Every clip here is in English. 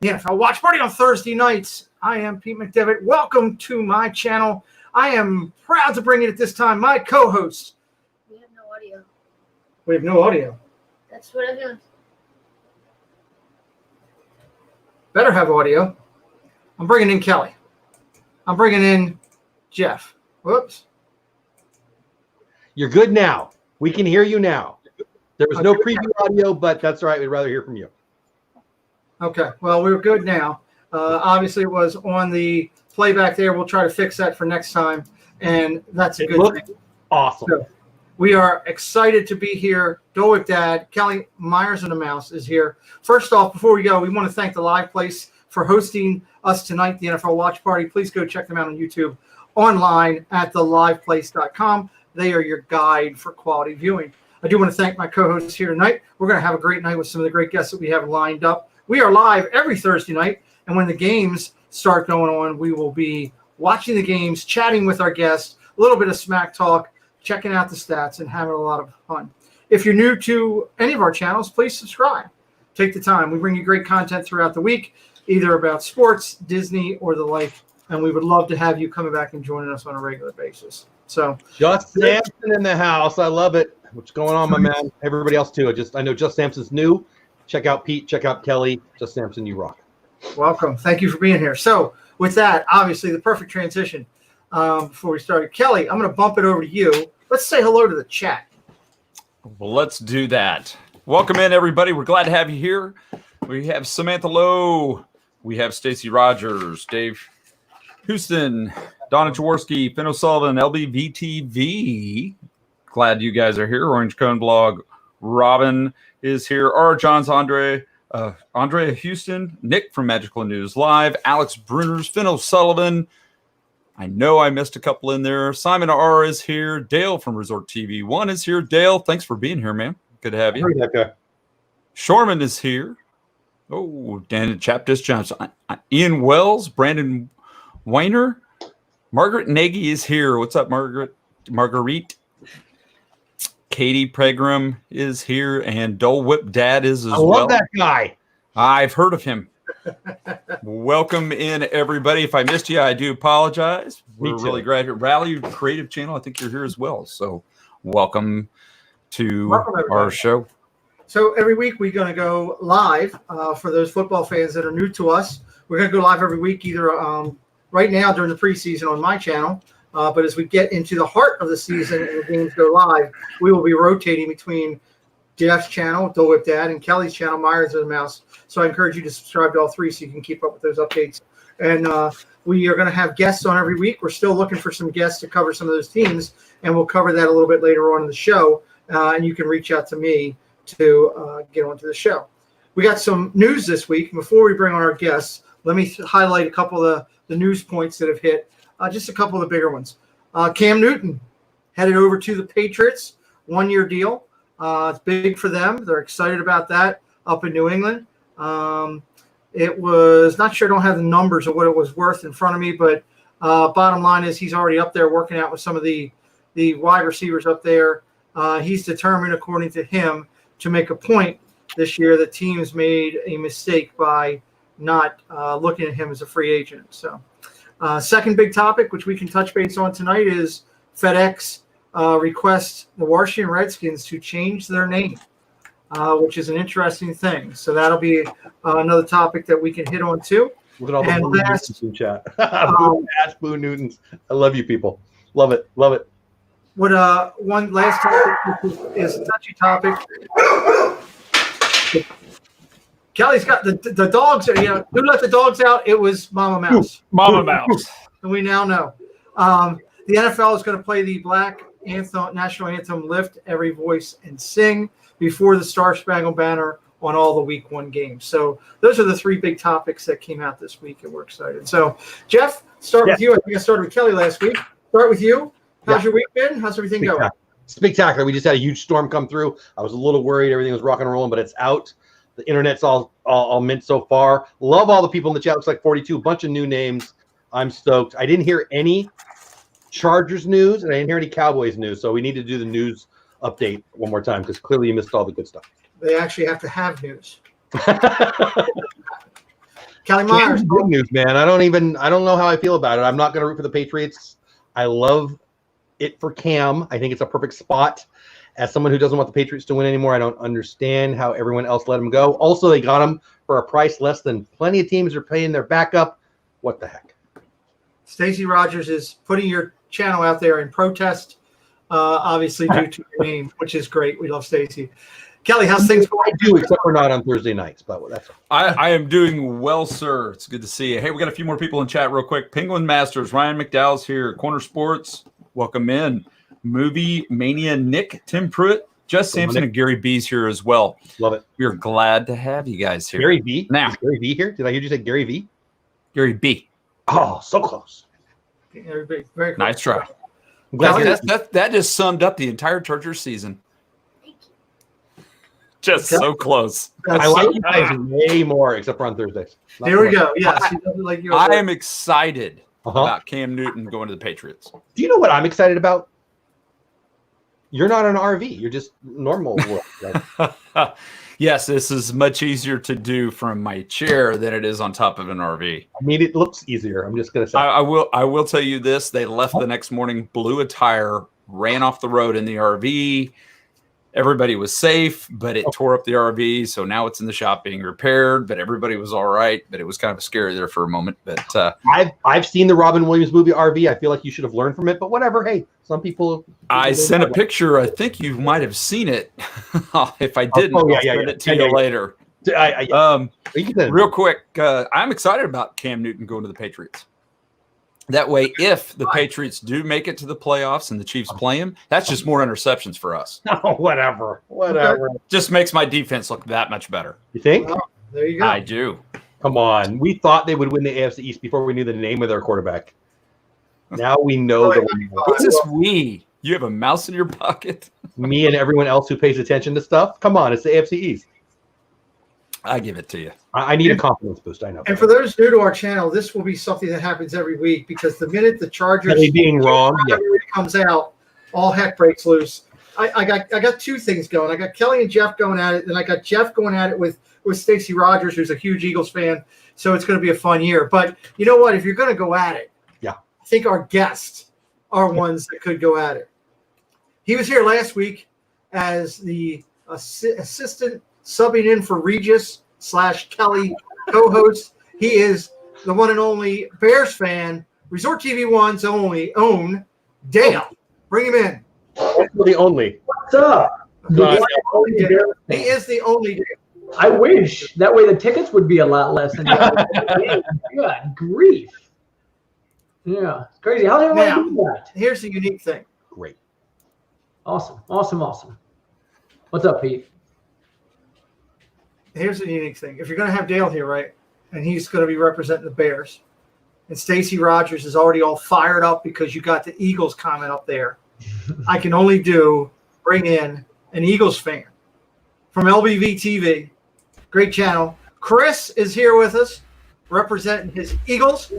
the NFL Watch Party on Thursday nights. I am Pete McDevitt. Welcome to my channel. I am proud to bring in at this time my co-host. We have no audio. We have no audio. That's what I'm doing. Better have audio. I'm bringing in Kelly. I'm bringing in Jeff. Whoops. You're good now. We can hear you now. There was no preview audio, but that's all right. We'd rather hear from you. Okay. Well, we're good now. Obviously, it was on the playback there. We'll try to fix that for next time. And that's a good thing. Awesome. So, we are excited to be here. Dole Dad, Kelly Myers and the Mouse is here. First off, before we go, we want to thank the Live Place for hosting us tonight, the NFL Watch Party. Please go check them out on YouTube, online at theliveplace.com. They are your guide for quality viewing. I do want to thank my co-hosts here tonight. We're going to have a great night with some of the great guests that we have lined up. We are live every Thursday night, and when the games start going on, we will be watching the games, chatting with our guests, a little bit of smack talk, checking out the stats, and having a lot of fun. If you're new to any of our channels, please subscribe. Take the time. We bring you great content throughout the week, either about sports, Disney, or the like, and we would love to have you coming back and joining us on a regular basis. So, Just Sampson in the house. I love it. What's going on, my man? Everybody else too. I know Just Sampson's new. Check out Pete. Check out Kelly. Just Sampson, you rock. Welcome. Thank you for being here. So, with that, obviously, the perfect transition. Before we started, Kelly, I'm going to bump it over to you. Let's say hello to the chat. Well, let's do that. Welcome in, everybody. We're glad to have you here. We have Samantha Lowe. We have Stacy Rogers, Dave Houston, Donna Jaworski, Finn O'Sullivan, LBV TV. Glad you guys are here. Orange Cone Blog. Robin is here. R. Johns, Andrea Houston, Nick from Magical News Live, Alex Bruners, Finn O'Sullivan. I know I missed a couple in there. Simon R. is here. Dale from ResortTv1 is here. Dale, thanks for being here, man. Good to have you. Shorman is here. Oh, Dan Chaptis Johnson. Ian Wells, Brandon Weiner. Margaret Nagy is here. What's up, Margaret? Marguerite. Katie Pegram is here. And Dole Whip Dad is as well. I love that guy. I've heard of him. Welcome in, everybody. If I missed you, I do apologize. We're really glad. Rally Creative Channel, I think you're here as well. So welcome to our show. So every week we're going to go live for those football fans that are new to us. We're going to go live every week, either right now during the preseason on my channel. But as we get into the heart of the season and the games go live, we will be rotating between Jeff's channel, Dole Whip Dad, and Kelly's channel, Myers and the Mouse. So I encourage you to subscribe to all three so you can keep up with those updates. And we are going to have guests on every week. We're still looking for some guests to cover some of those teams, and we'll cover that a little bit later on in the show. And you can reach out to me to get onto the show. We got some news this week. Before we bring on our guests, let me highlight a couple of the news points that have hit, just a couple of the bigger ones. Cam Newton headed over to the Patriots, one-year deal. It's big for them. They're excited about that up in New England. It was not sure. I don't have the numbers of what it was worth in front of me, but bottom line is he's already up there working out with some of the wide receivers up there. He's determined, according to him, to make a point this year that teams made a mistake by not looking at him as a free agent. So, second big topic, which we can touch base on tonight, is FedEx requests the Washington Redskins to change their name, which is an interesting thing. So that'll be another topic that we can hit on too. Look at all the Boo Newtons in chat. Boo Newtons. I love you people. Love it. Love it. What one last topic is a touchy topic. Kelly's got the dogs. You know, who let the dogs out? It was Mama Mouse. Mama Mouse. And we now know. The NFL is going to play the Black Anthem, national anthem, "Lift Every Voice and Sing," before the Star Spangled Banner on all the Week 1 games. So those are the three big topics that came out this week, and we're excited. So, Jeff, start with you. I think I started with Kelly last week. Start with you. How's your week been? How's everything going? Spectacular. We just had a huge storm come through. I was a little worried everything was rocking and rolling, but it's out. The internet's all mint so far. Love all the people in the chat. Looks like 42, bunch of new names. I'm stoked. I didn't hear any Chargers news, and I didn't hear any Cowboys news, so we need to do the news update one more time because clearly you missed all the good stuff. They actually have to have news. Kelly Cam's Myers. good news, man. I don't know how I feel about it. I'm not going to root for the Patriots. I love it for Cam. I think it's a perfect spot. As someone who doesn't want the Patriots to win anymore, I don't understand how everyone else let him go. Also, they got him for a price less than plenty of teams are paying their backup. What the heck? Stacey Rogers is putting your channel out there in protest, obviously due to your name, which is great. We love Stacey. Kelly, how's things going? I do, except for not on Thursday nights, but that's all. I am doing well, sir. It's good to see you. Hey, we got a few more people in chat real quick. Penguin Masters, Ryan McDowell's here. Corner Sports, welcome in. Movie Mania Nick, Tim Pruitt, Jess Sampson, and Gary B's here as well. Love it. We're glad to have you guys here. Gary V? Now. Is Gary V here? Did I hear you say Gary V? Gary B. Oh, so close. Very cool. Nice try. I'm glad to hear That just summed up the entire Chargers season. Just so close. I like you guys way more, except for on Thursdays. Not There so we much. go. Yes, he doesn't like you. I am excited Uh-huh. about Cam Newton going to the Patriots. Do you know what I'm excited about? You're not an RV. You're just normal world. Right? Yes, this is much easier to do from my chair than it is on top of an RV. I mean, it looks easier. I'm just going to say. I will tell you this. They left the next morning, blew a tire, ran off the road in the RV. Everybody was safe, but it tore up the RV. So now it's in the shop being repaired, but everybody was all right. But it was kind of scary there for a moment. But I've seen the Robin Williams movie RV. I feel like you should have learned from it, but whatever. Hey, some people. I sent a picture. I think you might have seen it. If I didn't, I'll send it to you later. Real quick, I'm excited about Cam Newton going to the Patriots. That way, if the Patriots do make it to the playoffs and the Chiefs play him, that's just more interceptions for us. Oh, whatever. Just makes my defense look that much better. You think? Oh, there you go. I do. Come on. We thought they would win the AFC East before we knew the name of their quarterback. Now we know What's this we? You have a mouse in your pocket? Me and everyone else who pays attention to stuff. Come on, it's the AFC East. I give it to you. I need a confidence boost. I know. And for those new to our channel, this will be something that happens every week because the minute the Chargers being wrong comes out, all heck breaks loose. I got two things going. I got Kelly and Jeff going at it, and I got Jeff going at it with Stacey Rogers, who's a huge Eagles fan. So it's going to be a fun year. But you know what? If you're going to go at it, I think our guests are ones that could go at it. He was here last week as the assistant subbing in for Regis / Kelly co-host. He is the one and only Bears fan, ResortTv1's own Dale. Bring him in. The only. What's up? He is the only Dale. I wish. That way the tickets would be a lot less. Than Good grief. Yeah, it's crazy. How do Now, I do that? Here's the unique thing. Great. Awesome. What's up, Pete? Here's the unique thing. If you're going to have Dale here, right, and he's going to be representing the Bears, and Stacey Rogers is already all fired up because you got the Eagles comment up there, I can only bring in an Eagles fan from LBV TV, great channel. Chris is here with us, representing his Eagles.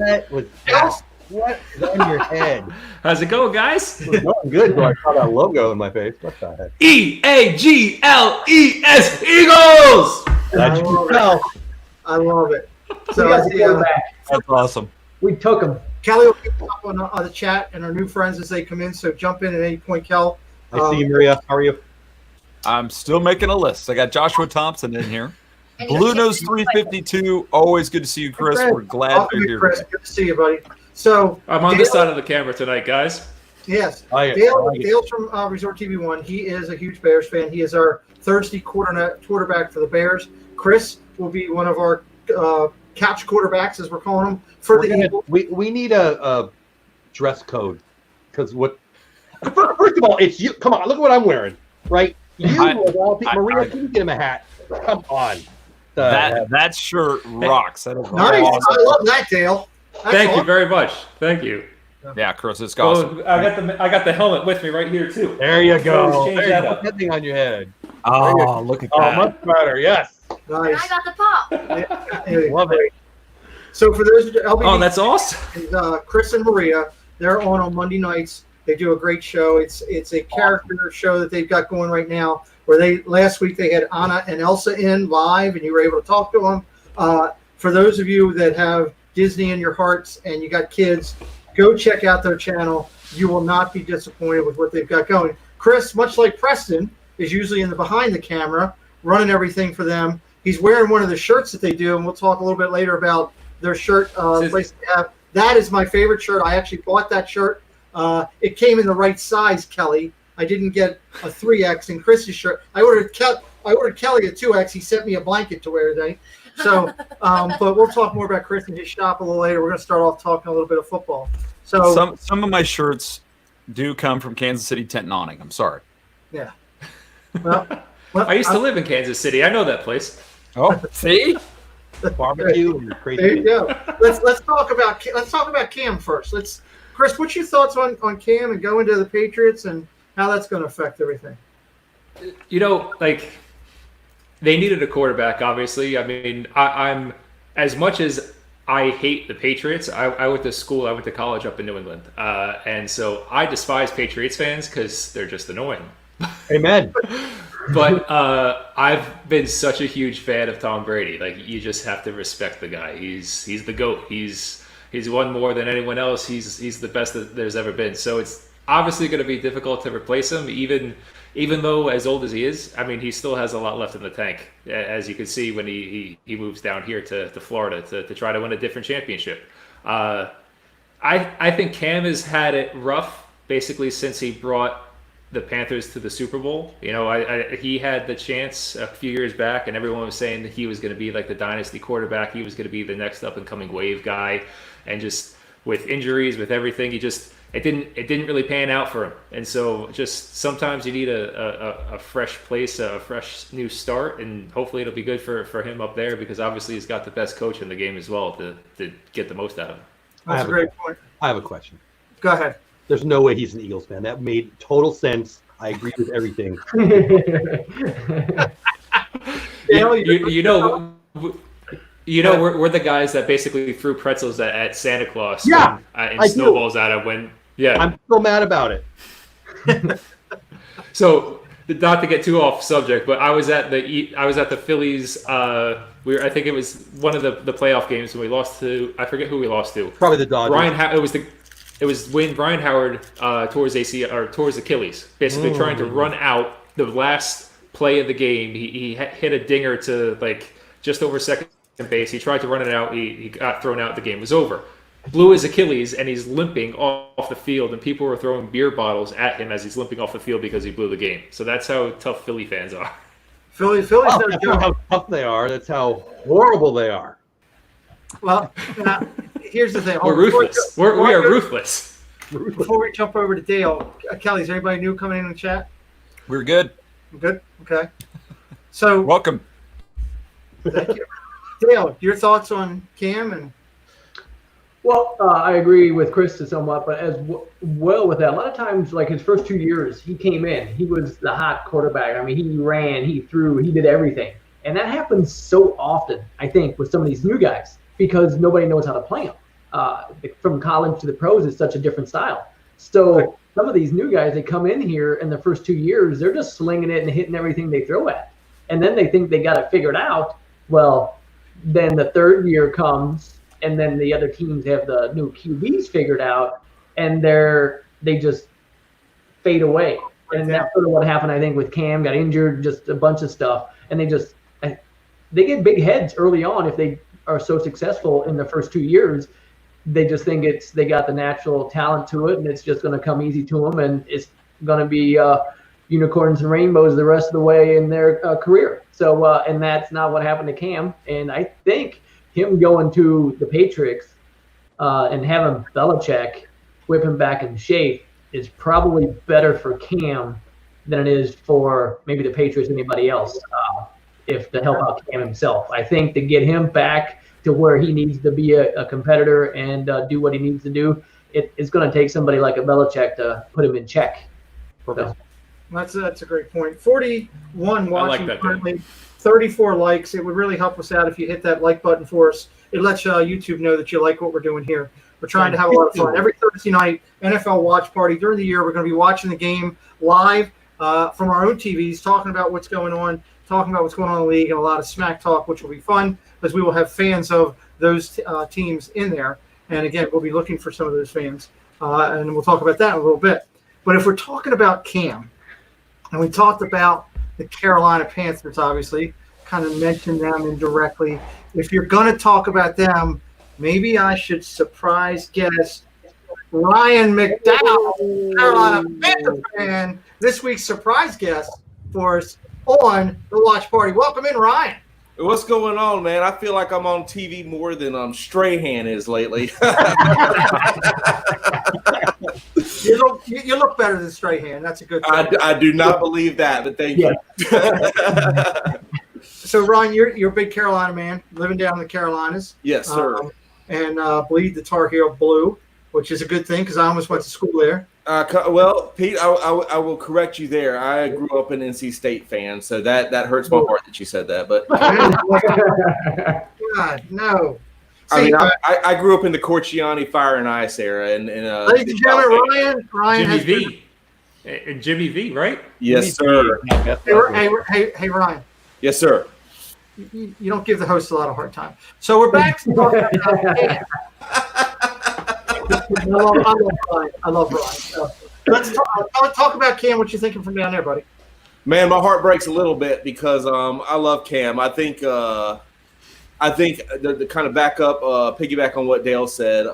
What is on your head? How's it going, guys? It's going good, but I saw that logo in my face. What the heck? EAGLES Eagles! I love it. So So That's awesome. we took him. Kelly will keep up on the chat and our new friends as they come in. So jump in at any point, Kel. I see you, Maria. How are you? I'm still making a list. I got Joshua Thompson in here. Blue Nose 352. Always good to see you, Chris. We're glad Welcome, you're here. Chris. Today. Good to see you, buddy. So I'm on this side of the camera tonight, guys. yes, I like it. Dale's from Resort TV1. He is a huge Bears fan. He is our Thursday quarterback for the Bears. Chris will be one of our couch quarterbacks, as we're calling them, for the Eagles. We need a dress code because first of all, it's you. Come on, look at what I'm wearing, right? Maria, can you get him a hat? Come on. That shirt rocks. That is Nice. awesome. I love that, Dale. That's Thank you awesome. very much. Thank you. Yeah, Chris, it's awesome. Oh, I got the helmet with me right here too. There you go. Change There you that go. up. Put that thing on your head. Oh, look at Oh, that. much better. Yes. Nice. I got the pop. Love it. So for those LBV, Oh, that's awesome. Chris and Maria, they're on Monday nights. They do a great show. It's a character show that they've got going right now. Where last week they had Anna and Elsa in live, and you were able to talk to them. for those of you that have Disney in your hearts and you got kids, go check out their channel. You will not be disappointed with what they've got going. Chris, much like Preston, is usually in the behind the camera, running everything for them. He's wearing one of the shirts that they do, and we'll talk a little bit later about their shirt place they have. That is my favorite shirt. I actually bought that shirt. It came in the right size, Kelly. I didn't get a 3X in Chris's shirt. I ordered Kelly a 2X. He sent me a blanket to wear today. So, but we'll talk more about Chris and his shop a little later. We're going to start off talking a little bit of football. So some of my shirts do come from Kansas City tent and awning. I'm sorry. Yeah. Well, I used to live in Kansas City. I know that place. Oh, see? Barbecue and crazy. there you go. Let's talk about Cam first. Chris, what's your thoughts on Cam and going to the Patriots and how that's going to affect everything? You know, like, they needed a quarterback, obviously. I mean, I'm as much as I hate the Patriots. I went to college up in New England. And so I despise Patriots fans because they're just annoying. Amen. But I've been such a huge fan of Tom Brady. Like, you just have to respect the guy. He's the GOAT. He's won more than anyone else. He's the best that there's ever been. So it's obviously going to be difficult to replace him, even though as old as he is. I mean, he still has a lot left in the tank, as you can see when he moves down here to Florida to try to win a different championship. I think Cam has had it rough basically since he brought the Panthers to the Super Bowl. You know, he had the chance a few years back, and everyone was saying that he was going to be like the dynasty quarterback. He was going to be the next up and coming wave guy, and just with injuries, with everything, it didn't really pan out for him. And so just sometimes you need a fresh place, a fresh new start, and hopefully it'll be good for him up there, because obviously he's got the best coach in the game as well to get the most out of him. That's a great point. I have a question. Go ahead. There's no way he's an Eagles fan. That made total sense. I agree with everything. You know, we're the guys that basically threw pretzels at Santa Claus. Yeah, and snowballs at him when. Yeah, I'm still mad about it. So, not to get too off subject, but I was at the Phillies. I think it was one of the playoff games when we lost to, I forget who we lost to. Probably the Dodgers. It was when Brian Howard towards Achilles, basically trying to run out the last play of the game. He hit a dinger to like just over second base. He tried to run it out. He got thrown out. The game was over. Blew his Achilles, and he's limping off the field, and people were throwing beer bottles at him as he's limping off the field because he blew the game. So that's how tough Philly fans are. Philly's That's not how tough they are. That's how horrible they are. Well, here's the thing. We're ruthless. We are ruthless. Before we jump over to Dale, Kelly, is anybody new coming in the chat? We're good. Good. Okay. So Welcome. thank you, Dale. Your thoughts on Cam and? Well, I agree with Chris somewhat, but as well with that, a lot of times, like his first 2 years, he came in, he was the hot quarterback. I mean, he ran, he threw, he did everything. And that happens so often, I think, with some of these new guys, because nobody knows how to play them. From college to the pros is such a different style. So some of these new guys, they come in here in the first 2 years, they're just slinging it and hitting everything they throw at. And then they think they got it figured out. Well, then the third year comes, and then the other teams have the new QBs figured out, and they just fade away. And that's sort of what happened, I think, with Cam. Got injured, just a bunch of stuff, and they get big heads early on if they are so successful in the first 2 years. They just think they got the natural talent to it, and it's just going to come easy to them, and it's going to be unicorns and rainbows the rest of the way in their career. So, and that's not what happened to Cam. And I think him going to the Patriots and having Belichick whip him back in shape is probably better for Cam than it is for maybe the Patriots or anybody else if to help out Cam himself. I think to get him back to where he needs to be a competitor and do what he needs to do, it's going to take somebody like a Belichick to put him in check. So. That's a great point. 41 watching that currently, 34 likes. It would really help us out if you hit that like button for us. It lets YouTube know that you like what we're doing here. We're trying to have a lot of fun. Every Thursday night, NFL watch party. During the year, we're going to be watching the game live from our own TVs, talking about what's going on. talking about what's going on in the league and a lot of smack talk, which will be fun because we will have fans of those teams in there. And again, we'll be looking for some of those fans, and we'll talk about that in a little bit. But if we're talking about Cam, and we talked about the Carolina Panthers, obviously, kind of mentioned them indirectly. If you're going to talk about them, maybe I should surprise guest Ryan McDowell, Carolina Panther fan, this week's surprise guest for us on the Watch Party. Welcome in, Ryan. What's going on, man? I feel like I'm on TV more than Strahan is lately. You look better than Strahan. That's a good thing. I do not believe that, but thank you. So, Ryan, you're a big Carolina man, living down in the Carolinas. Yes, sir. And bleed the Tar Heel blue, which is a good thing because I almost went to school there. Well, Pete, I will correct you there. I grew up an NC State fan, so that hurts my heart that you said that. But God, no. See, I mean, I grew up in the Corciani Fire and Ice era, and ladies and gentlemen, Ryan Jimmy has V. And Jimmy V, right? Yes, sir. Hey, Ryan. Yes, sir. You don't give the host a lot of hard time. So we're back to talking about Cam. I love Ryan. So let's talk about Cam. What you thinking from down there, buddy? Man, my heart breaks a little bit because I love Cam. I think the kind of piggyback on what Dale said.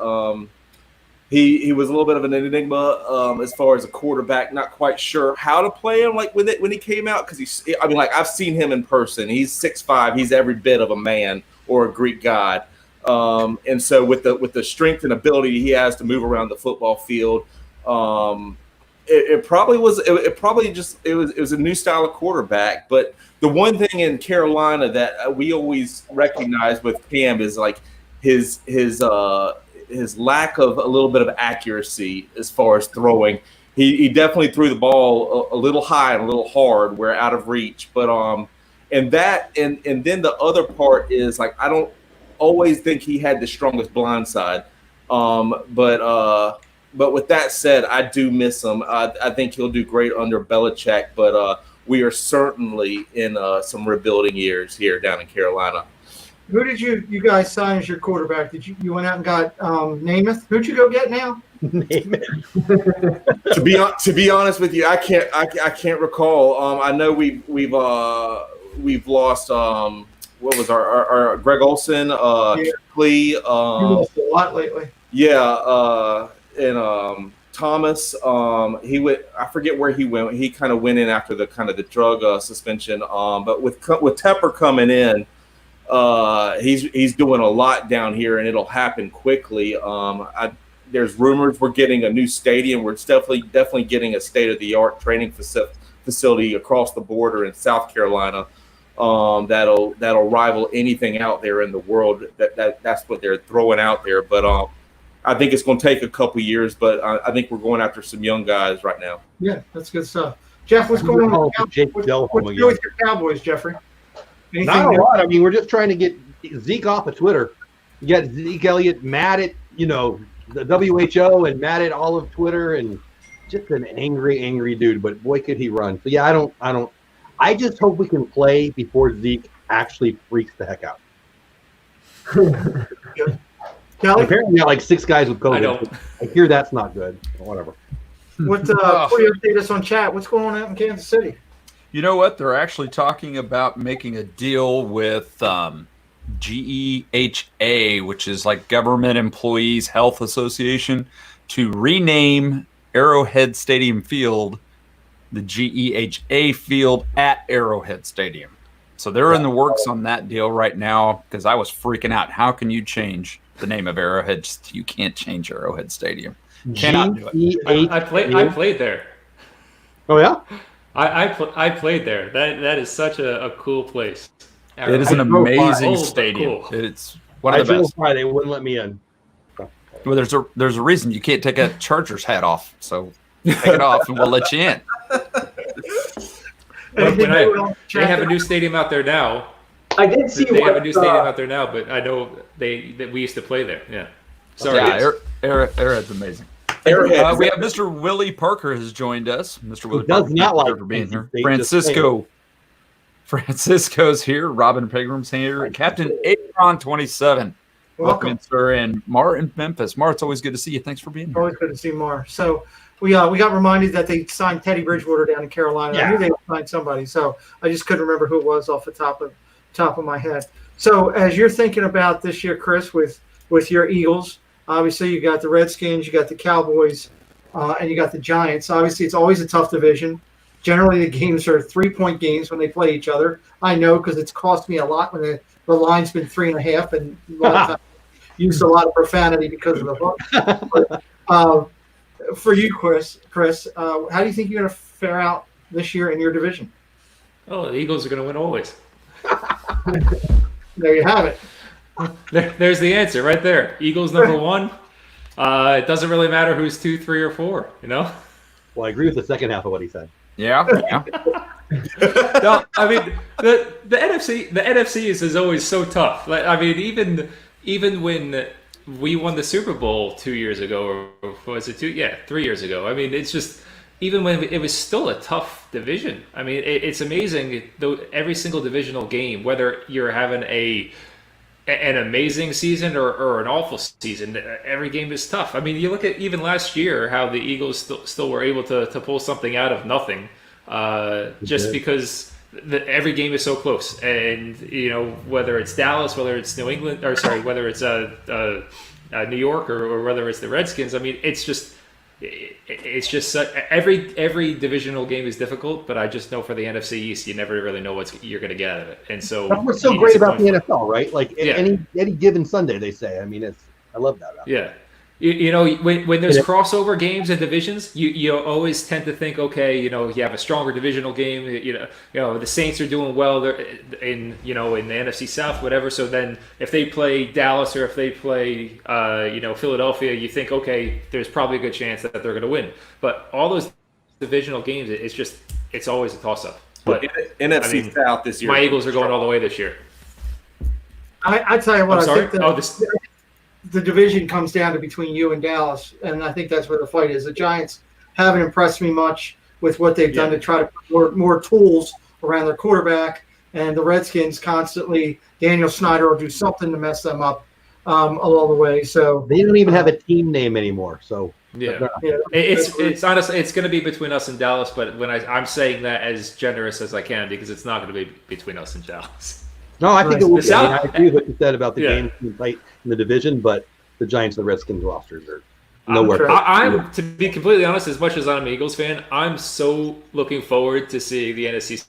He was a little bit of an enigma as far as a quarterback. Not quite sure how to play him like when he came out because I've seen him in person. He's 6'5". He's every bit of a man or a Greek god. And so with the strength and ability he has to move around the football field, it was a new style of quarterback. But the one thing in Carolina that we always recognize with Cam is like his lack of a little bit of accuracy as far as throwing. He definitely threw the ball a little high and a little hard where out of reach. But and then the other part is like I don't always think he had the strongest blind side. But with that said, I do miss him. I think he'll do great under Belichick, but we are certainly in some rebuilding years here down in Carolina. Who did you guys sign as your quarterback? Did you went out and got Namath? Who'd you go get now? Namath. To be honest with you, I can't recall. I know we've lost what was our Greg Olson, Lee, you lost a lot lately. Yeah, and Thomas. He went. I forget where he went. He kind of went in after the drug suspension. But with Tepper coming in, he's doing a lot down here, and it'll happen quickly. There's rumors we're getting a new stadium. We're definitely getting a state-of-the-art training facility across the border in South Carolina. That'll rival anything out there in the world. That's what they're throwing out there. But I think it's going to take a couple years. But I think we're going after some young guys right now. Yeah, that's good stuff. Jeff, what's going on? What's with your Cowboys, Jeffrey? Not a lot. I mean, we're just trying to get Zeke off of Twitter. You got Zeke Elliott mad at the WHO and mad at all of Twitter and just an angry dude. But boy, could he run! So yeah, I just hope we can play before Zeke actually freaks the heck out. Kelly? Apparently, we got like 6 guys with COVID. I hear that's not good. Whatever. Before you update us on chat, what's going on out in Kansas City? You know what? They're actually talking about making a deal with GEHA, which is like Government Employees Health Association, to rename Arrowhead Stadium Field the GEHA field at Arrowhead Stadium. So they're in the works on that deal right now because I was freaking out. How can you change the name of Arrowhead? You can't change Arrowhead Stadium. Cannot do it. I played there. Oh yeah, I played there. That is such a cool place. It is an amazing stadium. Cool. It's one of the best. They wouldn't let me in. Well, there's a reason you can't take a Chargers hat off. So take it off and we'll let you in. They have a new stadium out there now. I did see they have a new stadium out there now, but I know that we used to play there. Yeah. Sorry. Yeah, Arrowhead's amazing. We have Mr. Willie Parker has joined us. Mr. Willie Parker, does not like for being here. State, Francisco's here. Robin Pegram's here. Captain Aaron 27. Welcome in, sir. And Mar in Memphis. Mar, it's always good to see you. Thanks for being here. Always good to see Mar. So we got reminded that they signed Teddy Bridgewater down in Carolina. Yeah. I knew they signed somebody, so I just couldn't remember who it was off the top of my head. So as you're thinking about this year, Chris, with your Eagles, obviously you got the Redskins, you got the Cowboys, and you got the Giants. Obviously, it's always a tough division. Generally, the games are 3-point games when they play each other. I know because it's cost me a lot when the line's been 3.5, and a lot of times used a lot of profanity because of the hook. But, for you, Chris, how do you think you're going to fare out this year in your division? Oh, the Eagles are going to win always. There you have it. There's the answer right there. Eagles number 1. It doesn't really matter who's 2, 3, or 4. You know. Well, I agree with the second half of what he said. Yeah. No, I mean the NFC is always so tough. Like, I mean, even when we won the Super Bowl 2 years ago, or was it 2? Yeah, 3 years ago. I mean, it's just even when it was still a tough division. I mean, it's amazing though. Every single divisional game, whether you're having an amazing season or an awful season, every game is tough. I mean, you look at even last year how the Eagles still were able to pull something out of nothing, just because every game is so close. And you know, whether it's Dallas, whether it's New England, or sorry, whether it's New York or whether it's the Redskins. I mean, it's just every divisional game is difficult, but I just know for the NFC East, you never really know what you're going to get out of it, and so that's what's so great about the NFL, right? Like any given Sunday, they say. I mean, I love that. Yeah, you know, when there's crossover games and divisions, you always tend to think, okay, you know, you have a stronger divisional game. You know, the Saints are doing well. They're in the NFC South, whatever. So then, if they play Dallas or if they play Philadelphia, you think, okay, there's probably a good chance that they're going to win. But all those divisional games, it's always a toss up. But NFC South this year, my Eagles are going all the way this year. I tell you what, I'm sorry. I think the division comes down to between you and Dallas, and I think that's where the fight is. The Giants haven't impressed me much with what they've done to try to put more tools around their quarterback, and the Redskins constantly, Daniel Snyder will do something to mess them up along the way. So they don't even have a team name anymore. So it's honestly, it's going to be between us and Dallas, but when I'm saying that as generous as I can, because it's not going to be between us and Dallas. No, I think it will be. I agree with what you said about the games being tight in the division, but the Giants and the Redskins rosters are nowhere. I'm to be completely honest, as much as I'm an Eagles fan, I'm so looking forward to seeing the NFC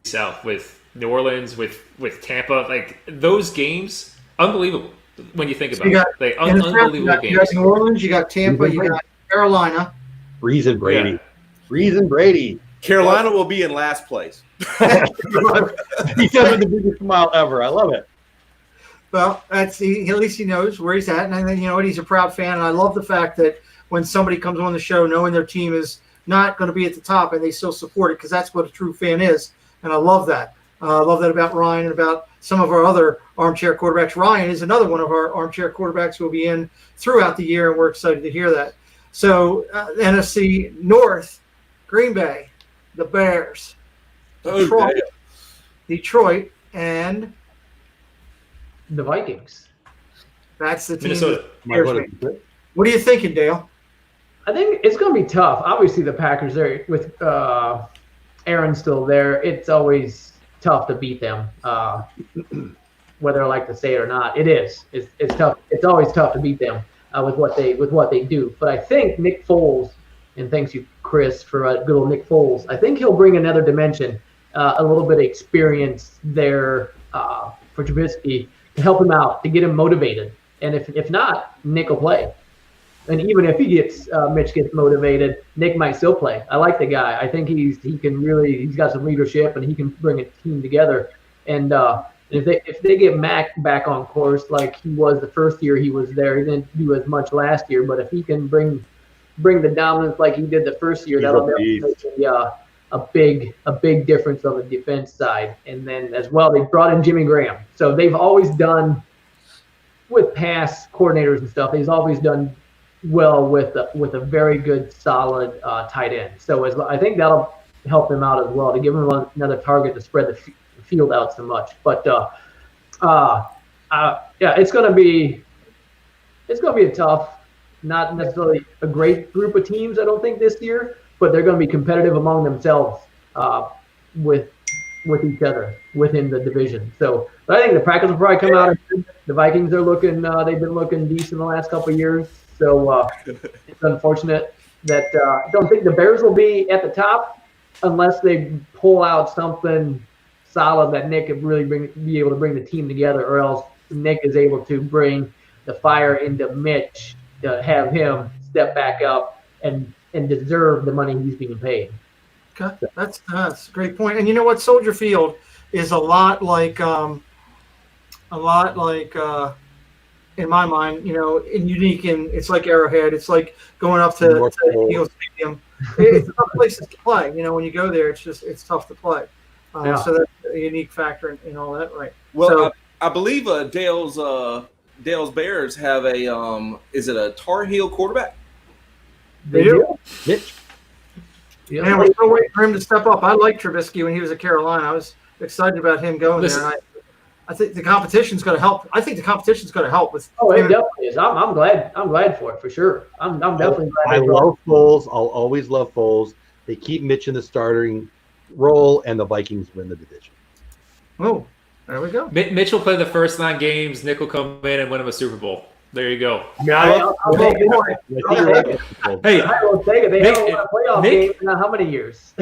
South with New Orleans, with Tampa. Like those games, unbelievable when you think about it. Like unbelievable games. You got New Orleans, you got Tampa, you got Carolina. Breeze and Brady. Carolina will be in last place. He says with the biggest smile ever. I love it. Well, at least he knows where he's at, and then you know what, he's a proud fan. And I love the fact that when somebody comes on the show, knowing their team is not going to be at the top, and they still support it, because that's what a true fan is. And I love that. I love that about Ryan and about some of our other armchair quarterbacks. Ryan is another one of our armchair quarterbacks who will be in throughout the year, and we're excited to hear that. So NFC North, Green Bay, the Bears, Detroit, and the Vikings. That's the team. Minnesota. What are you thinking, Dale? I think it's going to be tough. Obviously, the Packers there with Aaron still there. It's always tough to beat them, whether I like to say it or not. It is. It's tough. It's always tough to beat them with what they do. But I think Nick Foles, and thanks you, Chris, for good old Nick Foles. I think he'll bring another dimension, a little bit of experience there for Trubisky to help him out, to get him motivated. And if not, Nick will play. And even if Mitch gets motivated, Nick might still play. I like the guy. I think he's got some leadership, and he can bring a team together. And if they get Mac back on course like he was the first year he was there, he didn't do as much last year. But if he can bring the dominance like he did the first year, that'll make a big difference on the defense side. And then as well, they brought in Jimmy Graham. So they've always done, with pass coordinators and stuff, he's always done well with a very good, solid tight end. So I think that'll help them out as well, to give him another target to spread the field out so much. But yeah, it's gonna be a tough, not necessarily a great group of teams, I don't think, this year, but they're going to be competitive among themselves with each other within the division. So, but I think the Packers will probably come out. The Vikings are looking, they've been looking decent the last couple of years. So it's unfortunate that I don't think the Bears will be at the top unless they pull out something solid that Nick could really be able to bring the team together, or else Nick is able to bring the fire into Mitch to have him step back up and deserve the money he's being paid. Okay, that's a great point. And you know what? Soldier Field is a lot like in my mind, and unique. And it's like Arrowhead. It's like going up to Eagle Stadium. It's a tough place to play. When you go there, it's tough to play. So that's a unique factor in all that, right? Well, so, I believe Dale's Bears have is it a Tar Heel quarterback? They do. Mitch. Yeah. Man, we're still waiting for him to step up. I liked Trubisky when he was at Carolina. I was excited about him going there. And I think the competition's going to help. I think the competition's going to help with. Oh, it definitely is. I'm glad for it, for sure. I'm definitely glad. I love Foles. I'll always love Foles. They keep Mitch in the starting role, and the Vikings win the division. Oh, there we go. Mitch will play the first 9 games. Nick will come in and win him a Super Bowl. There you go. I'll take it. Hey, I will take it. They haven't won a playoff game in how many years?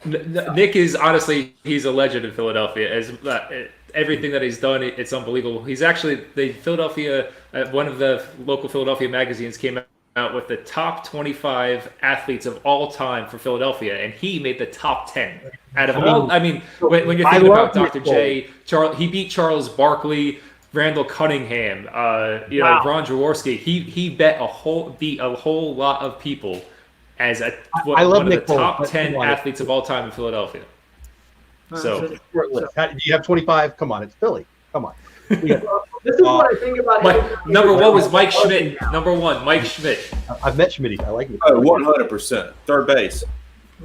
Nick is honestly, he's a legend in Philadelphia. As everything that he's done, it's unbelievable. He's actually one of the local Philadelphia magazines came out with the top 25 athletes of all time for Philadelphia, and he made the top 10 out of all. I mean, when you're thinking about Dr. J, he beat Charles Barkley, Randall Cunningham, Ron Jaworski. He beat a whole lot of people as one of the top 10 athletes of all time in Philadelphia. So, do you have 25? Come on, it's Philly. Come on. This is what I think about. Number 1 was Mike Schmidt. Number 1, Mike Schmidt. I've met Schmidt. I like him. 100%. Third base.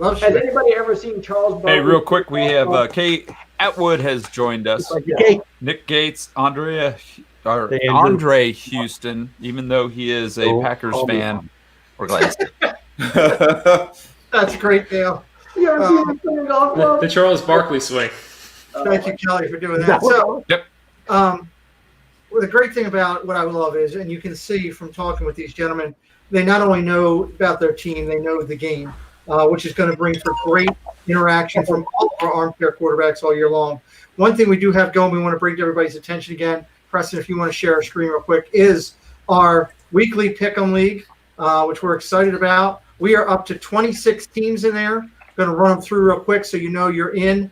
Has anybody ever seen Charles Barkley? Hey, real quick, we have Kate Atwood has joined us. Nick Gates, Andre Houston, even though he is a Packers fan. We're glad. That's great, Dale. The Charles Barkley swing. Thank you, Kelly, for doing that. So, yep. Well, the great thing about what I love is, and you can see from talking with these gentlemen, they not only know about their team, they know the game, which is going to bring for great interaction from all of our armchair quarterbacks all year long. One thing we do have going, we want to bring to everybody's attention again, Preston, if you want to share our screen real quick, is our weekly Pick'em League, which we're excited about. We are up to 26 teams in there. Going to run them through real quick so you know you're in.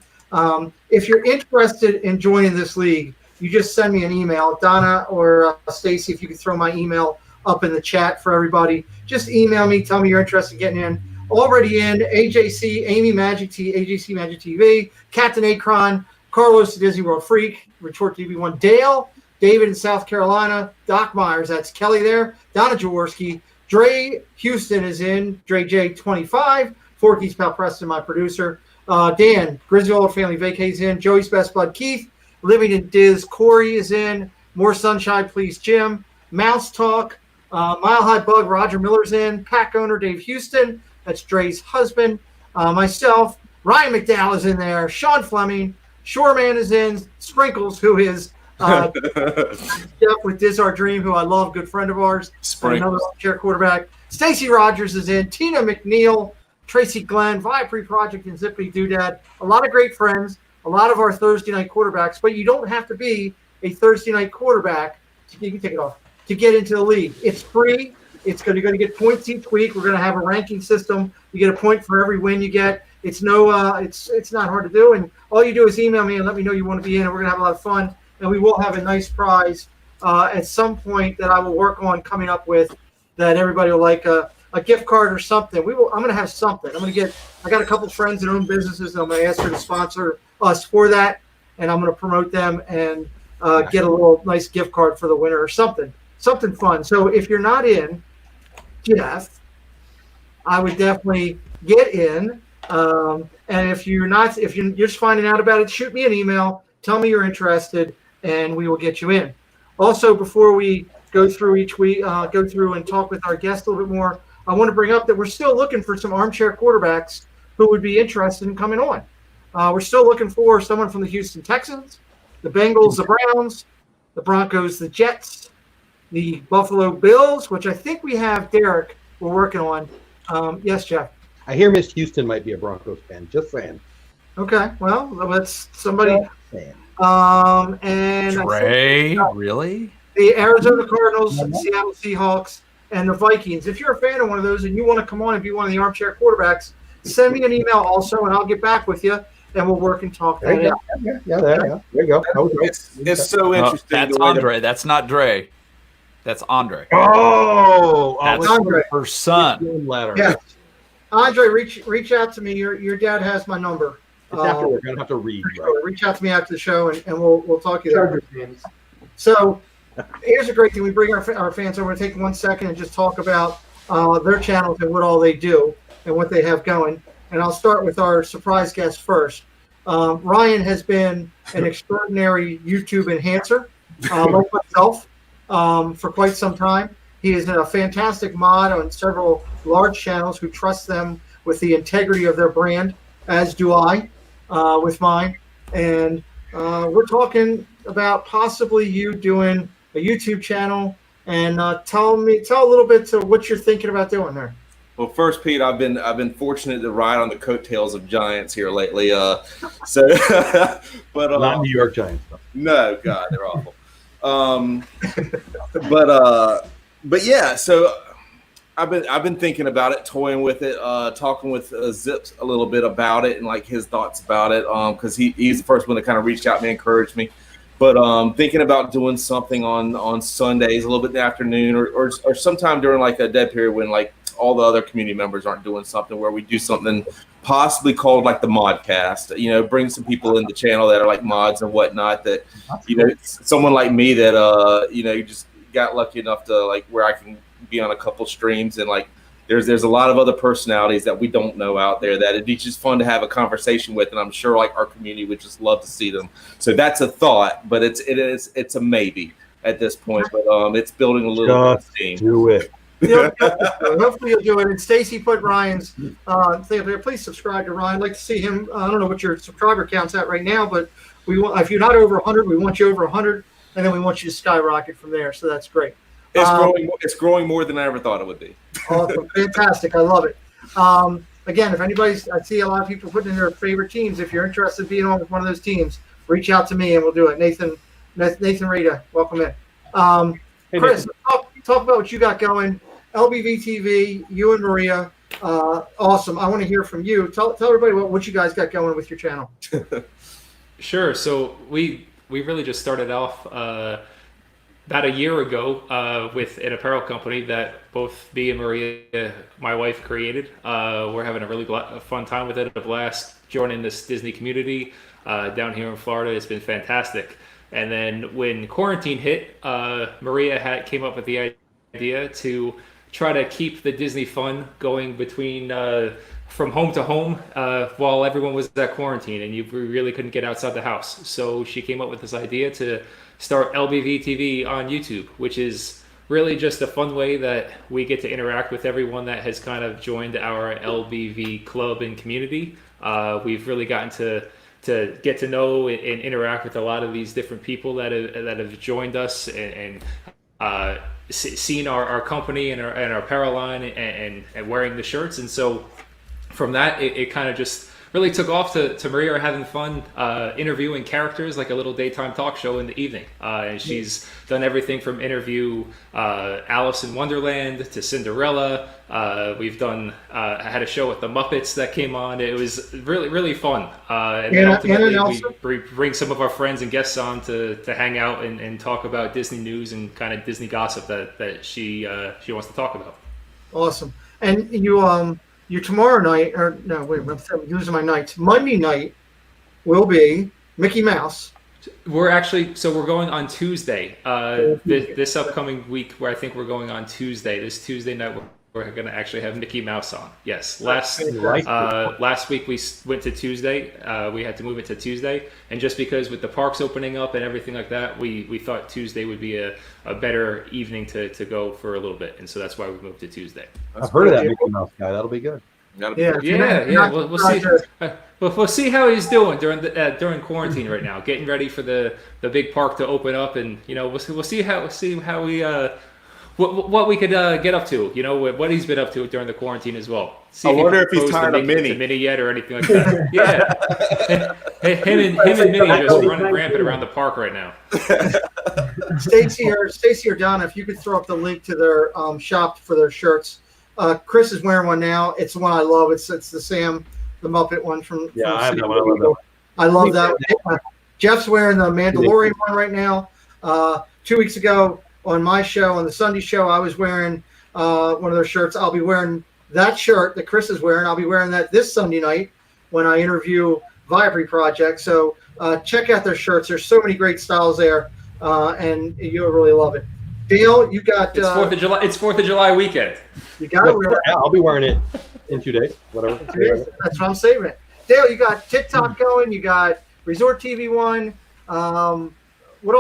If you're interested in joining this league, you just send me an email. Donna or Stacy, if you could throw my email up in the chat for everybody. Just email me. Tell me you're interested in getting in. Already in, AJC, Amy Magic T, AJC Magic TV, Captain Akron, Carlos the Disney World Freak, ResortTv1, Dale, David in South Carolina, Doc Myers, that's Kelly there, Donna Jaworski, Dre Houston is in, Dre J25, Forky's pal Preston, my producer, Dan, Griswold Family Vacays in, Joey's Best Bud Keith, Living in Diz, Corey is in, More Sunshine Please Jim, Mouse Talk, Mile High Bug, Roger Miller's in, Pack Owner Dave Houston, that's Dre's husband, myself, Ryan McDowell is in there, Sean Fleming, Shoreman is in, Sprinkles, who is Jeff with Diz Our Dream, who I love, good friend of ours, another chair quarterback, Stacy Rogers is in, Tina McNeil, Tracy Glenn, Viapre Project, and Zippity Doodad. A lot of great friends, a lot of our Thursday night quarterbacks, but you don't have to be a Thursday night quarterback. You can take it off to get into the league. It's free. You're going to get points each week. We're going to have a ranking system. You get a point for every win you get. It's it's not hard to do, and all you do is email me and let me know you want to be in, and we're going to have a lot of fun. And we will have a nice prize at some point that I will work on coming up with that everybody will like. A gift card or something. I'm going to have something. I got a couple friends that own businesses, and I'm going to ask her to sponsor us for that, and I'm going to promote them and get a little nice gift card for the winner or something fun. So if you're not in, Jeff, I would definitely get in. And if you're just finding out about it, shoot me an email. Tell me you're interested, and we will get you in. Also, before we go through each week, go through and talk with our guest a little bit more, I want to bring up that we're still looking for some armchair quarterbacks who would be interested in coming on. We're still looking for someone from the Houston Texans, the Bengals, the Browns, the Broncos, the Jets, the Buffalo Bills, which I think we have Derek we're working on. Yes, Jeff. I hear Miss Houston might be a Broncos fan. Just saying. Okay, well, that's somebody. And Dre, really? The Arizona Cardinals, Seattle Seahawks, and the Vikings. If you're a fan of one of those and you want to come on and be one of the armchair quarterbacks, send me an email also, and I'll get back with you, and we'll work and talk that out. Yeah, there you go. It's so interesting. That's Andre. That's not Dre. That's Andre. Oh, that's Andre. Her son. Letter. Yeah. Andre, reach out to me. Your dad has my number. It's after we're gonna have to read. Right? Reach out to me after the show, and we'll talk to you there. So here's a great thing. We bring our fans over to take 1 second and just talk about their channels and what all they do and what they have going. And I'll start with our surprise guest first. Ryan has been an extraordinary YouTube enhancer, like myself, for quite some time. He is a fantastic mod on several large channels who trust them with the integrity of their brand, as do I with mine. And we're talking about possibly you doing a YouTube channel, and tell a little bit to what you're thinking about doing there. Well, first, Pete, I've been fortunate to ride on the coattails of Giants here lately. But Not New York Giants. No, God, they're awful. But yeah, so I've been thinking about it, toying with it, talking with Zips a little bit about it and like his thoughts about it, because he's the first one that kind of reached out and encouraged me. But thinking about doing something on Sundays, a little bit in the afternoon, or sometime during like a dead period when like all the other community members aren't doing something, where we do something possibly called like the Modcast. Bring some people in the channel that are like mods and whatnot. That someone like me that just got lucky enough to like where I can be on a couple streams, and like there's a lot of other personalities that we don't know out there that it'd be just fun to have a conversation with, and I'm sure like our community would just love to see them. So that's a thought, but it's a maybe at this point. But it's building a little bit of steam. Do it. Hopefully you'll do it. And Stacy put Ryan's thing up there. Please subscribe to Ryan. I'd like to see him. I don't know what your subscriber count's at right now, but we want, if you're not over 100, we want you over 100, and then we want you to skyrocket from there. So that's great. It's growing more than I ever thought it would be. Awesome. Fantastic. I love it. Again, if I see a lot of people putting in their favorite teams. If you're interested in being on with one of those teams, reach out to me and we'll do it. Nathan Rita, welcome in. Chris, talk about what you got going. LBV TV, you and Maria, awesome. I want to hear from you. Tell everybody what you guys got going with your channel. Sure. So we really just started off about a year ago with an apparel company that both me and Maria, my wife, created. We're having a really fun time with it, a blast joining this Disney community down here in Florida. It's been fantastic. And then when quarantine hit, Maria came up with the idea to try to keep the Disney fun going between from home to home while everyone was at quarantine and you really couldn't get outside the house. So she came up with this idea to start LBV TV on YouTube, which is really just a fun way that we get to interact with everyone that has kind of joined our LBV club and community. We've really gotten to get to know and interact with a lot of these different people that have joined us and seen our company and our apparel line and wearing the shirts. And so from that, it kind of just really took off to Maria having fun interviewing characters, like a little daytime talk show in the evening. And she's done everything from interview Alice in Wonderland to Cinderella. We've done had a show with the Muppets that came on. It was really, really fun. And then ultimately we bring some of our friends and guests on to hang out and talk about Disney news and kind of Disney gossip that she wants to talk about. Awesome. And you tomorrow night, or no, wait, I'm losing my nights. Monday night will be Mickey Mouse. We're going on Tuesday. This upcoming week, where I think we're going on Tuesday. This Tuesday night, we're going to actually have Mickey Mouse on. Yes. Like Last week we went to Tuesday. We had to move it to Tuesday. And just because with the parks opening up and everything like that, we thought Tuesday would be a better evening to go for a little bit. And so that's why we moved to Tuesday. I've heard of that Mickey Mouse guy. That'll be good. Yeah. We'll see. We'll see how he's doing during quarantine right now, getting ready for the big park to open up, and we'll see how we what we could get up to. What he's been up to during the quarantine as well. See I wonder if he's tired of Minnie yet or anything like that. Yeah, him and Minnie are just running rampant around the park right now. Stacy or Donna, if you could throw up the link to their shop for their shirts. Chris is wearing one now. It's the one I love. It's the Sam the Muppet one from. Yeah, from I have that one. I love that one. Jeff's wearing the Mandalorian one right now. 2 weeks ago on my show, on the Sunday show, I was wearing one of their shirts. I'll be wearing that shirt that Chris is wearing. I'll be wearing that this Sunday night when I interview Viabry Project. So check out their shirts. There's so many great styles there, and you'll really love it. Dale, you got it's 4th of July. It's 4th of July weekend. You got it. I'll be wearing it in 2 days. Whatever. That's what I'm saving it. Dale, you got TikTok going. You got Resort TV1. What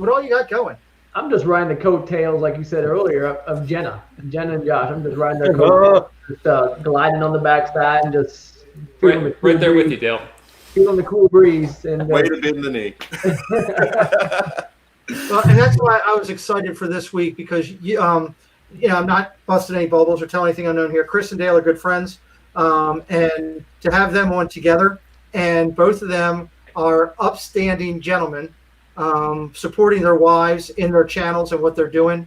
all you got going? I'm just riding the coattails, like you said earlier, of Jenna and Josh. I'm just riding their coattails, just gliding on the backside and just feeling right there with you, Dale. Feeling the cool breeze and way to bend the knee. Well, and that's why I was excited for this week because I'm not busting any bubbles or telling anything unknown here. Chris and Dale are good friends, and to have them on together, and both of them are upstanding gentlemen, supporting their wives in their channels and what they're doing.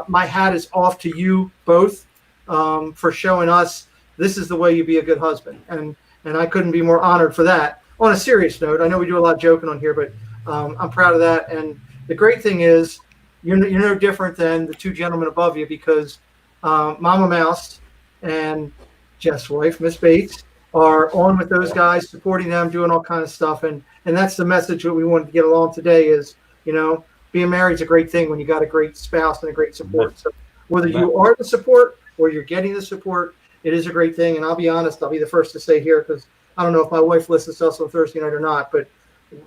My hat is off to you both for showing us this is the way you be a good husband, and I couldn't be more honored for that. On a serious note, I know we do a lot of joking on here, but I'm proud of that. And the great thing is you're no different than the two gentlemen above you because Mama Mouse and Jeff's wife, Miss Bates, are on with those guys, supporting them, doing all kinds of stuff. And that's the message that we wanted to get along today is, being married is a great thing when you got a great spouse and a great support. So whether you are the support or you're getting the support, it is a great thing. And I'll be honest, I'll be the first to say here because I don't know if my wife listens to us on Thursday night or not, but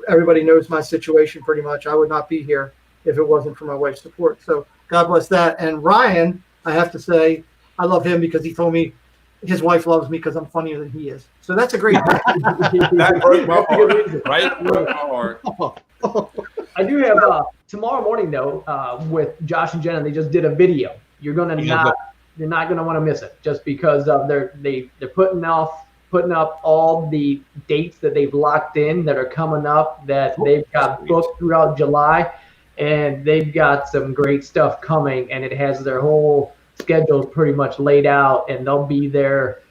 everybody knows my situation pretty much. I would not be here if it wasn't for my wife's support. So God bless that. And Ryan, I have to say, I love him because he told me his wife loves me because I'm funnier than he is. So that's a great thing. That broke my heart. Right? Broke my heart. I do have tomorrow morning though with Josh and Jenna. They just did a video. You're not gonna want to miss it just because they're putting up all the dates that they've locked in that are coming up that they've got booked throughout July, and they've got some great stuff coming, and it has their whole schedule pretty much laid out, and they'll be there.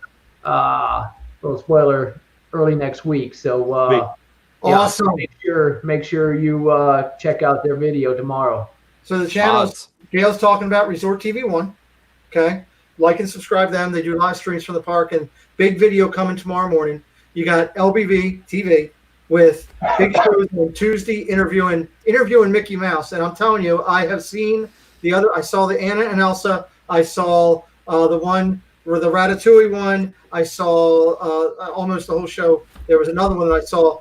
Little spoiler, early next week. So awesome. Make sure you check out their video tomorrow. So the channels Gail's talking about Resort TV1. Okay. Like and subscribe to them. They do live streams from the park and big video coming tomorrow morning. You got LBV TV with big shows on Tuesday interviewing Mickey Mouse. And I'm telling you, I have seen I saw the Anna and Elsa. I saw the one where the Ratatouille one. I saw almost the whole show. There was another one that I saw.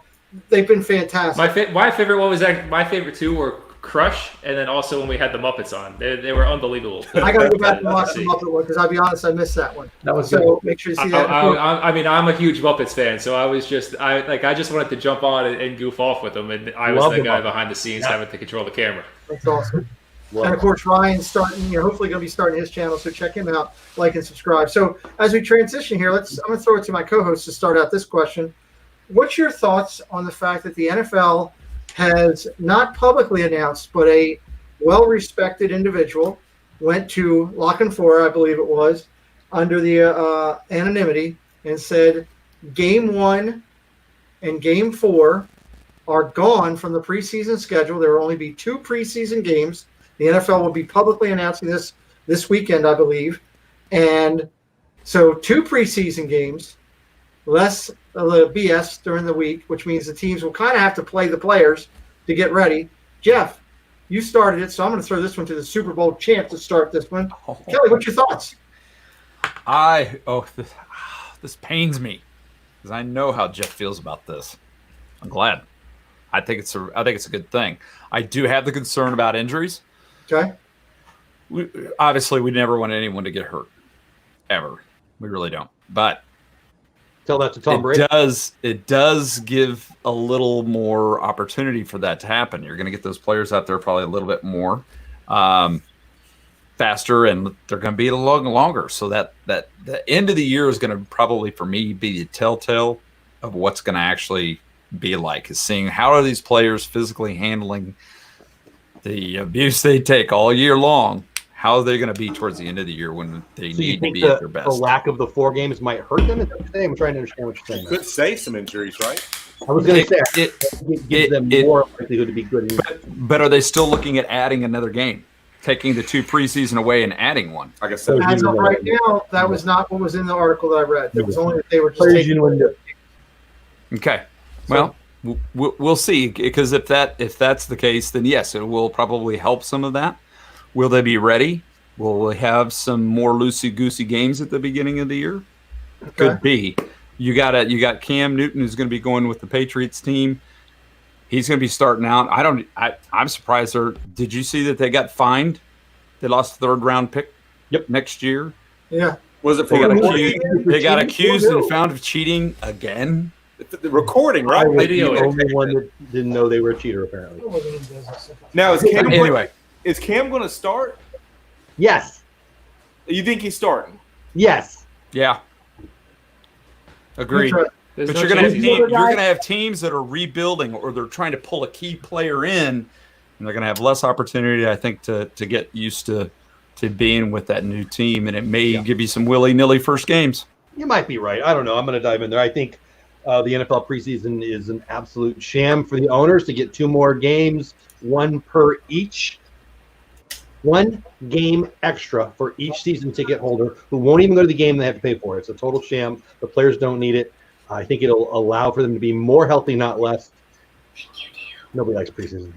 They've been fantastic. My favorite one was my favorite two were Crush, and then also when we had the Muppets on, they were unbelible. I gotta go back and watch the Muppet one because I'll be honest, I missed that one. That was so good. Make sure you see that. I'm a huge Muppets fan, so I just wanted to jump on and goof off with them, and I was the guy behind the scenes having to control the camera. That's awesome. And of course, Ryan's starting. Hopefully, going to be starting his channel. So check him out, like and subscribe. So as we transition here, I'm going to throw it to my co-host to start out this question. What's your thoughts on the fact that the NFL has not publicly announced, but a well-respected individual went to Lock and Four, I believe it was, under the anonymity, and said Game 1 and Game 4 are gone from the preseason schedule. There will only be 2 preseason games. The NFL will be publicly announcing this weekend, I believe. And so 2 preseason games, less the BS during the week, which means the teams will kind of have to play the players to get ready. Jeff, you started it, so I'm going to throw this one to the Super Bowl champ to start this one. Kelly, what's your thoughts? This pains me because I know how Jeff feels about this. I'm glad. I think it's a good thing. I do have the concern about injuries. Okay. Obviously, we never want anyone to get hurt, ever. We really don't. But Tell that to Tom Brady. it does give a little more opportunity for that to happen. You're going to get those players out there probably a little bit more faster, and they're going to be a little longer. So that the end of the year is going to probably, for me, be the telltale of what's going to actually be like, is seeing how are these players physically handling the abuse they take all year long. How are they going to be towards the end of the year when they need to be at their best? The lack of the 4 games might hurt them? Is that what you're saying? I'm trying to understand what you're saying. Could save some injuries, right? I was going to say it gives them more likelihood to be good. But are they still looking at adding another game, taking the 2 preseason away and adding one? Like I said, As of right now, that was not what was in the article that I read. It was only that they were just taking. Okay, well, we'll see, because if that's the case, then yes, it will probably help some of that. Will they be ready? Will we have some more loosey-goosey games at the beginning of the year? Okay. Could be. You got Cam Newton, who's going to be going with the Patriots team. He's going to be starting out. I'm surprised. Did you see that they got fined? They lost the 3rd round pick. Yep. Next year. Yeah. was it They for got got accused and found of cheating again. the recording, right? Video The only one that didn't know they were a cheater, apparently. Now Anyway, is Cam going to start? Yes. You think he's starting? Yes. yeah. Agreed. There's But no you're going chance he's- to have teams that are rebuilding, or they're trying to pull a key player in, and they're going to have less opportunity, I think, to get used to being with that new team, and it may give you some willy-nilly first games. You might be right. I don't know. I'm going to dive in there. I think the NFL preseason is an absolute sham for the owners to get 2 more games, 1 per each. 1 game extra for each season ticket holder who won't even go to the game. They have to pay for it. It's a total sham. The players don't need it. I think it'll allow for them to be more healthy, not less. Nobody likes preseason.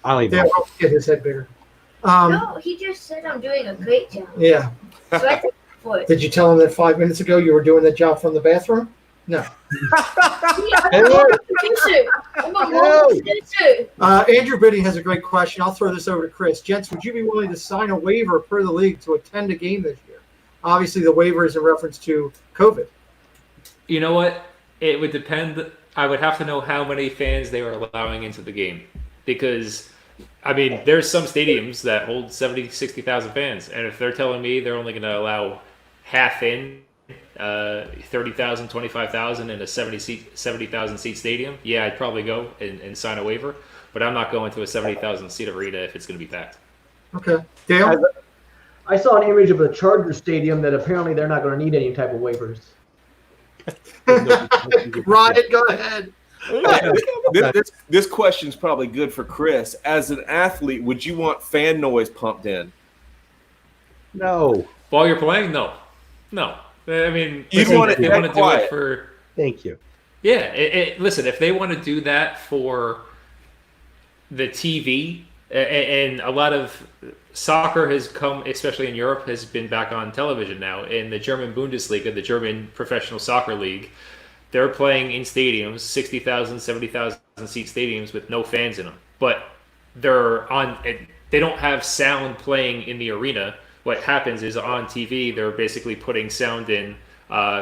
I don't even. Yeah, I'll get his head bigger. No, he just said I'm doing a great job. Yeah. So I think for it. Did you tell him that 5 minutes ago you were doing that job from the bathroom? No. I'm a mobile producer. I'm a mobile producer. Andrew Biddy has a great question. I'll throw this over to Chris. Gents, would you be willing to sign a waiver per the league to attend a game this year? Obviously, the waiver is in reference to COVID. You know what? It would depend. I would have to know how many fans they were allowing into the game. Because, I mean, there's some stadiums that hold 70, 60,000 fans. And if they're telling me they're only going to allow half in, 30,000, 25,000 in a 70,000 seat stadium, yeah, I'd probably go and sign a waiver. But I'm not going to a 70,000 seat arena if it's going to be packed. Okay. Dale? I saw an image of a Charger stadium that apparently they're not going to need any type of waivers. Ryan, go ahead. This question is probably good for Chris. As an athlete, would you want fan noise pumped in? No. While you're playing, no. I mean, You'd listen, want it if they that want to do quiet. it for. Thank you. Yeah, listen, if they want to do that for the TV, and a lot of soccer has come, especially in Europe, has been back on television now. In the German Bundesliga, the German Professional Soccer League, they're playing in stadiums, 60,000, 70,000 seat stadiums with no fans in them. But they don't have sound playing in the arena. What happens is on TV, they're basically putting sound in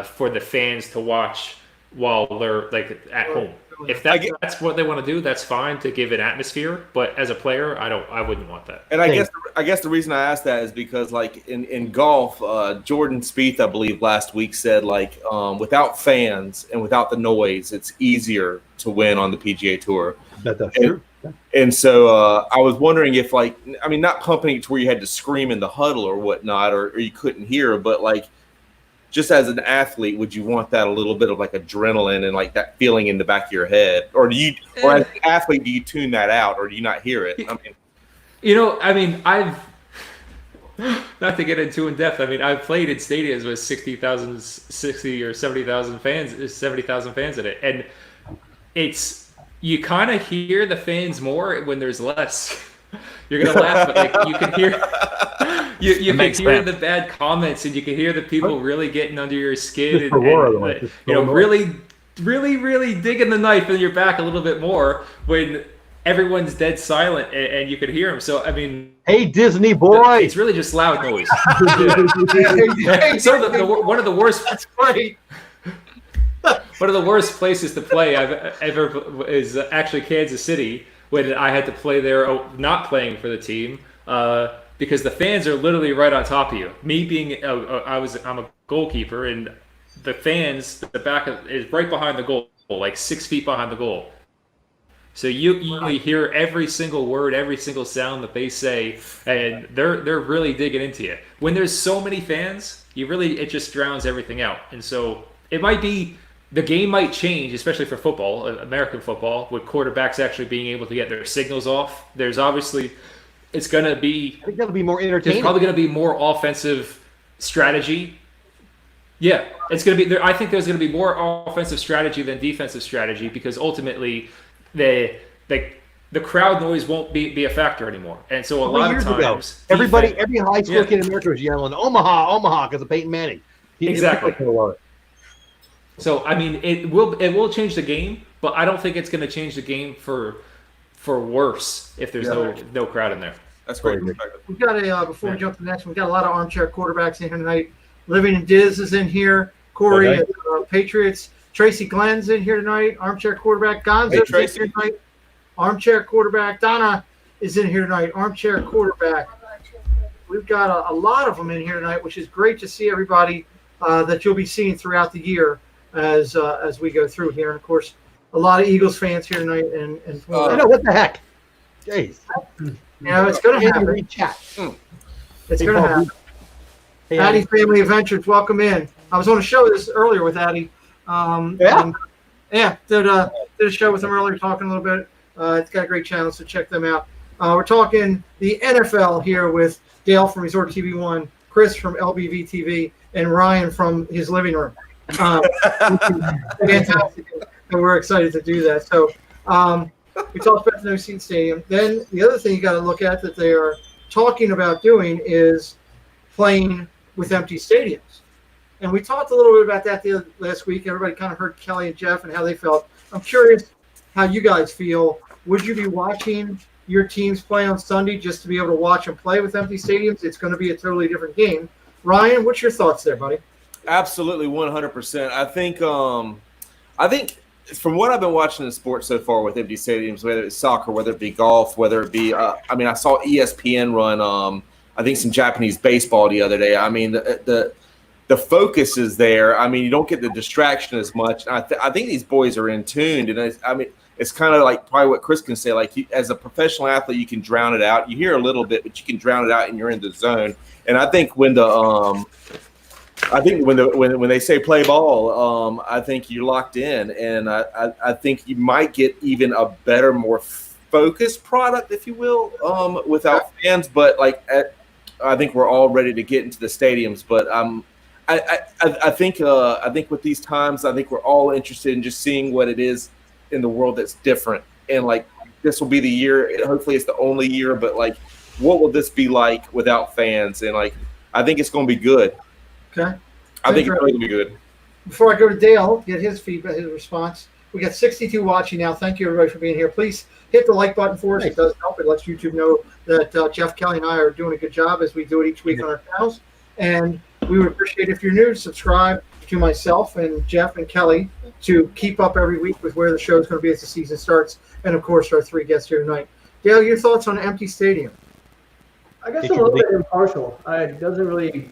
for the fans to watch while they're like at home. If that's what they want to do, that's fine to give an atmosphere. But as a player, I wouldn't want that. And I guess the reason I asked that is because, like in golf, Jordan Spieth, I believe last week said without fans and without the noise, it's easier to win on the PGA Tour. That's true. And so I was wondering if, not pumping it to where you had to scream in the huddle or whatnot, or you couldn't hear, but just as an athlete, would you want that a little bit of adrenaline and that feeling in the back of your head, or as an athlete, do you tune that out, or do you not hear it? I've not to get into in depth. I've played in stadiums with 60 or 70,000 fans in it, and you kind of hear the fans more when there's less. You're gonna laugh, but like you can hear, you can hear sense. the bad comments, and you can hear the people really getting under your skin, Just for Laura, like, and just you know, for really digging the knife in your back a little bit more when everyone's dead silent and you can hear them. So I mean, Hey, Disney boy. it's really just loud noise. Hey, So one of the worst. That's great. One of the worst places to play I've ever is actually Kansas City, when I had to play there, not playing for the team, because the fans are literally right on top of you. Me being, I'm a goalkeeper, and the fans, the back is right behind the goal, like 6 feet behind the goal. So you hear every single word, every single sound that they say, and they're really digging into you. When there's so many fans, it just drowns everything out. And so it might be. The game might change, especially for football, American football, with quarterbacks actually being able to get their signals off. There's obviously, it's going to be. I think that'll be more There's entertaining. probably going to be more offensive strategy. Yeah, it's going to be. I think there's going to be more offensive strategy than defensive strategy, because ultimately, the crowd noise won't be a factor anymore. And so a lot of times, every high school kid in America was yelling "Omaha" because of Peyton Manning. Exactly. So I mean, it will change the game, but I don't think it's going to change the game for worse if there's no crowd in there. That's great perspective. We've got before we jump to the next one, we've got a lot of armchair quarterbacks in here tonight. Living and Diz is in here. Corey Okay. at Patriots. Tracy Glenn's in here tonight. Armchair quarterback. Gonzo's in here tonight. Armchair quarterback. Donna is in here tonight. Armchair quarterback. We've got a lot of them in here tonight, which is great to see everybody that you'll be seeing throughout the year as we go through here. And of course, a lot of Eagles fans here tonight. And I know what the heck. Jeez. it's going to happen. It's going to happen. Hey, Addie Family Adventures, welcome in. I was on a show this earlier with Addie. Did a show with him earlier, talking a little bit. It's got a great channel, so check them out. We're talking the NFL here with Dale from ResortTv1, Chris from LBV TV, and Ryan from his living room. Fantastic. And we're excited to do that. So we talked about the no seat stadium. Then the other thing you got to look at that they are talking about doing is playing with empty stadiums. And we talked a little bit about that last week. Everybody kind of heard Kelly and Jeff and how they felt. I'm curious how you guys feel. Would you be watching your teams play on Sunday just to be able to watch them play with empty stadiums? It's going to be a totally different game. Ryan, what's your thoughts there, buddy? Absolutely, 100%. I think from what I've been watching in sports so far with empty stadiums, whether it's soccer, whether it be golf, whether it be, I saw ESPN run, I think some Japanese baseball the other day. I mean, the focus is there. I mean, you don't get the distraction as much. I think these boys are in tune, and it's kind of like probably what Chris can say. Like, as a professional athlete, you can drown it out. You hear a little bit, but you can drown it out, and you're in the zone. And I think when they say play ball, I think you're locked in, and I think you might get even a better, more focused product, if you will, without fans. But I think we're all ready to get into the stadiums. But I think with these times, I think we're all interested in just seeing what it is in the world that's different. And this will be the year. Hopefully, it's the only year. But what will this be like without fans? And I think it's going to be good. Okay. I think it's going to be good. Before I go to Dale, get his feedback, his response. We got 62 watching now. Thank you, everybody, for being here. Please hit the like button for us. It does help. It lets YouTube know that Jeff, Kelly, and I are doing a good job as we do it each week on our channels. And we would appreciate if you're new, subscribe to myself and Jeff and Kelly to keep up every week with where the show is going to be as the season starts. And, of course, our three guests here tonight. Dale, your thoughts on an empty stadium? I guess I'm a little bit impartial. It doesn't really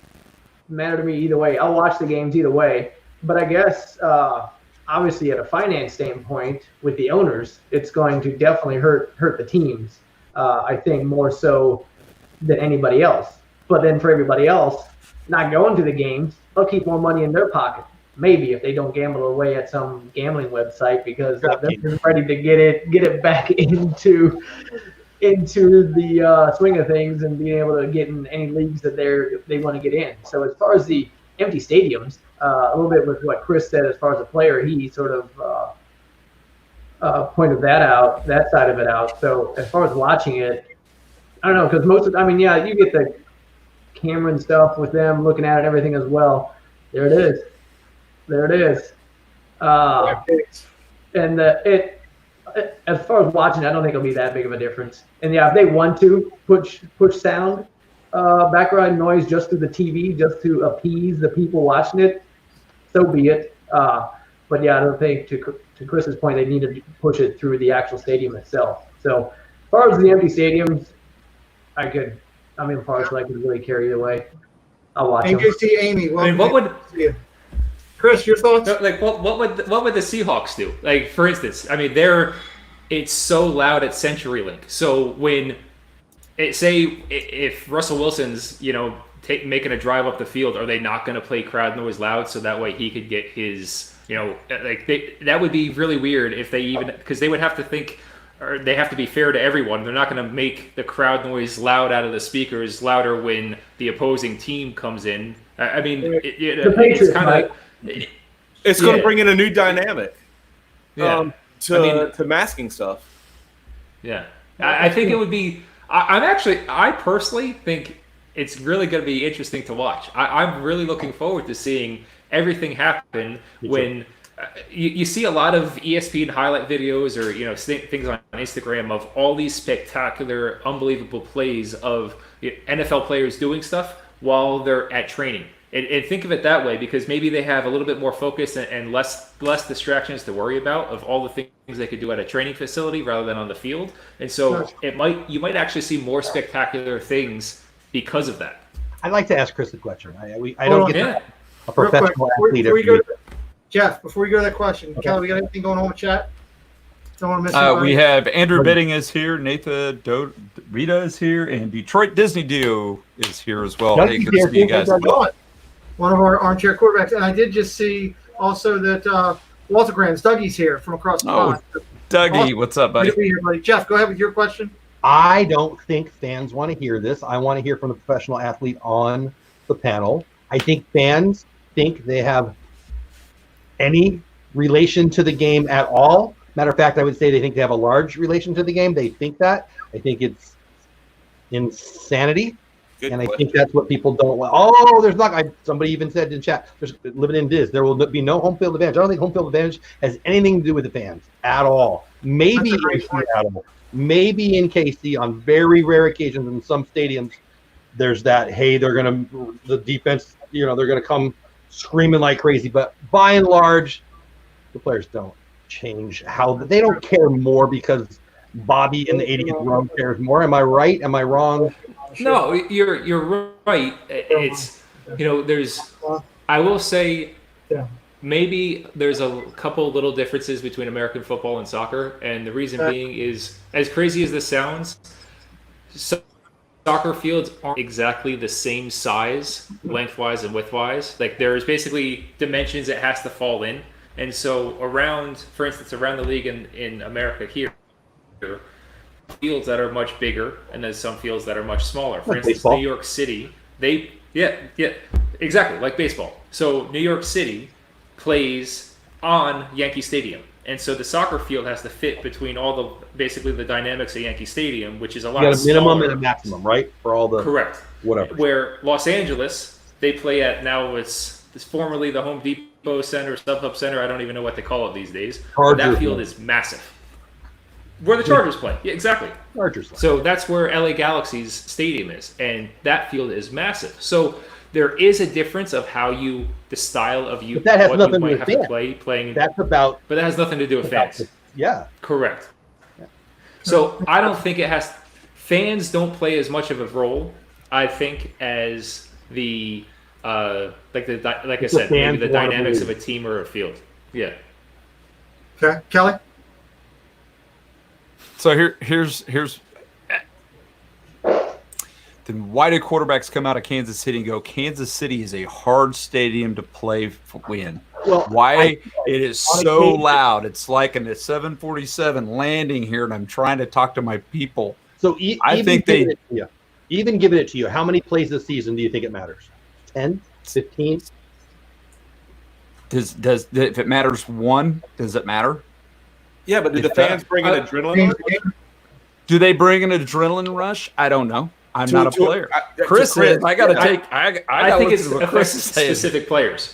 matter to me either way. I'll watch the games either way. But I guess, obviously, at a finance standpoint, with the owners, it's going to definitely hurt the teams. I think more so than anybody else. But then for everybody else, not going to the games, they'll keep more money in their pocket. Maybe if they don't gamble away at some gambling website, because they're ready to get it back into the swing of things and being able to get in any leagues that they want to get in. So as far as the empty stadiums, a little bit with what Chris said as far as a player, he sort of pointed that side of it out. So as far as watching it, I don't know, because most of, I mean, yeah, you get the Cameron stuff with them looking at it, everything as well. There it is. There it is. And as far as watching, I don't think it'll be that big of a difference. And yeah, if they want to push sound, background noise just through the TV, just to appease the people watching it, so be it. But yeah, I don't think, to Chris's point, they need to push it through the actual stadium itself. So as far as the empty stadiums, I'm impartial. I could really carry either way. I'll watch them. NJC Amy, I mean, what would Chris, your thoughts? like what would the Seahawks do? Like, for instance, I mean, it's so loud at CenturyLink. So when if Russell Wilson's making a drive up the field, are they not going to play crowd noise loud so that way he could get his that would be really weird if they because they would have to think, or they have to be fair to everyone. They're not going to make the crowd noise loud out of the speakers louder when the opposing team comes in. I mean, it's kind of it's going to bring in a new dynamic. Yeah. To masking stuff. Yeah, I think it would be. I personally think it's really going to be interesting to watch. I'm really looking forward to seeing everything happen when you see a lot of ESPN highlight videos or things on Instagram of all these spectacular, unbelievable plays of NFL players doing stuff while they're at training. And think of it that way, because maybe they have a little bit more focus and less distractions to worry about of all the things they could do at a training facility rather than on the field. And so you might actually see more spectacular things because of that. I'd like to ask Chris a question. I don't get a professional athlete. Jeff, before we go to that question, Kelly, we got anything going on with chat? Don't want to miss anybody? We have Andrew Bidding is here, Nathan Rita is here, and Detroit Disney Dio is here as well. Hey, good to see you guys. One of our armchair quarterbacks. And I did just see also that Walter Grant's Dougie's here from across the pond. Dougie, what's up, buddy? Good to be here, buddy. Jeff, go ahead with your question. I don't think fans want to hear this. I want to hear from the professional athlete on the panel. I think fans think they have any relation to the game at all. Matter of fact, I would say they think they have a large relation to the game. They think that. I think it's insanity. Good and question. I think that's what people don't want. Oh, there's not. Somebody even said in chat, there's living in Diz, there will be no home field advantage. I don't think home field advantage has anything to do with the fans at all. Maybe in Seattle, maybe in KC on very rare occasions in some stadiums, there's that, hey, the defense, they're going to come screaming like crazy. But by and large, the players don't change they don't care more because Bobby in the 80th row cares more. Am I right? Am I wrong? No, you're right. It's I will say maybe there's a couple little differences between American football and soccer, and the reason being is, as crazy as this sounds, soccer fields aren't exactly the same size lengthwise and widthwise. Like, there's basically dimensions it has to fall in, and so for instance around the league in America here, fields that are much bigger, and there's some fields that are much smaller. For instance, baseball. New York City, exactly, like baseball. So New York City plays on Yankee Stadium, and so the soccer field has to fit between all basically the dynamics of Yankee Stadium, which is a lot smaller. You got a minimum and a maximum, right? For all the correct, whatever. Where Los Angeles, they play at it's formerly the Home Depot Center, StubHub Center. I don't even know what they call it these days. That field is massive. Where the Chargers play. Yeah, exactly. Chargers. So that's where LA Galaxy's stadium is, and that field is massive. So there is a difference of the style of but that has nothing you to might do with have to play. But that has nothing to do with fans. Yeah. Correct. Yeah. So I don't think fans don't play as much of a role, I think, as the like I said, maybe the dynamics of a team or a field. Yeah. Okay, Kelly. So here's then why do quarterbacks come out of Kansas City and go, Kansas City is a hard stadium to play win? Well, why it is so loud? It's like a 747 landing here, and I'm trying to talk to my people. So even giving it to you, how many plays this season do you think it matters? 10, 15? Does if it matters one, does it matter? Yeah, but do the fans bring in adrenaline? Do they bring an adrenaline rush? I don't know. I'm To- not a to- player. to Chris Chris, is. I got to yeah. take. I think it Chris affects is saying. specific players.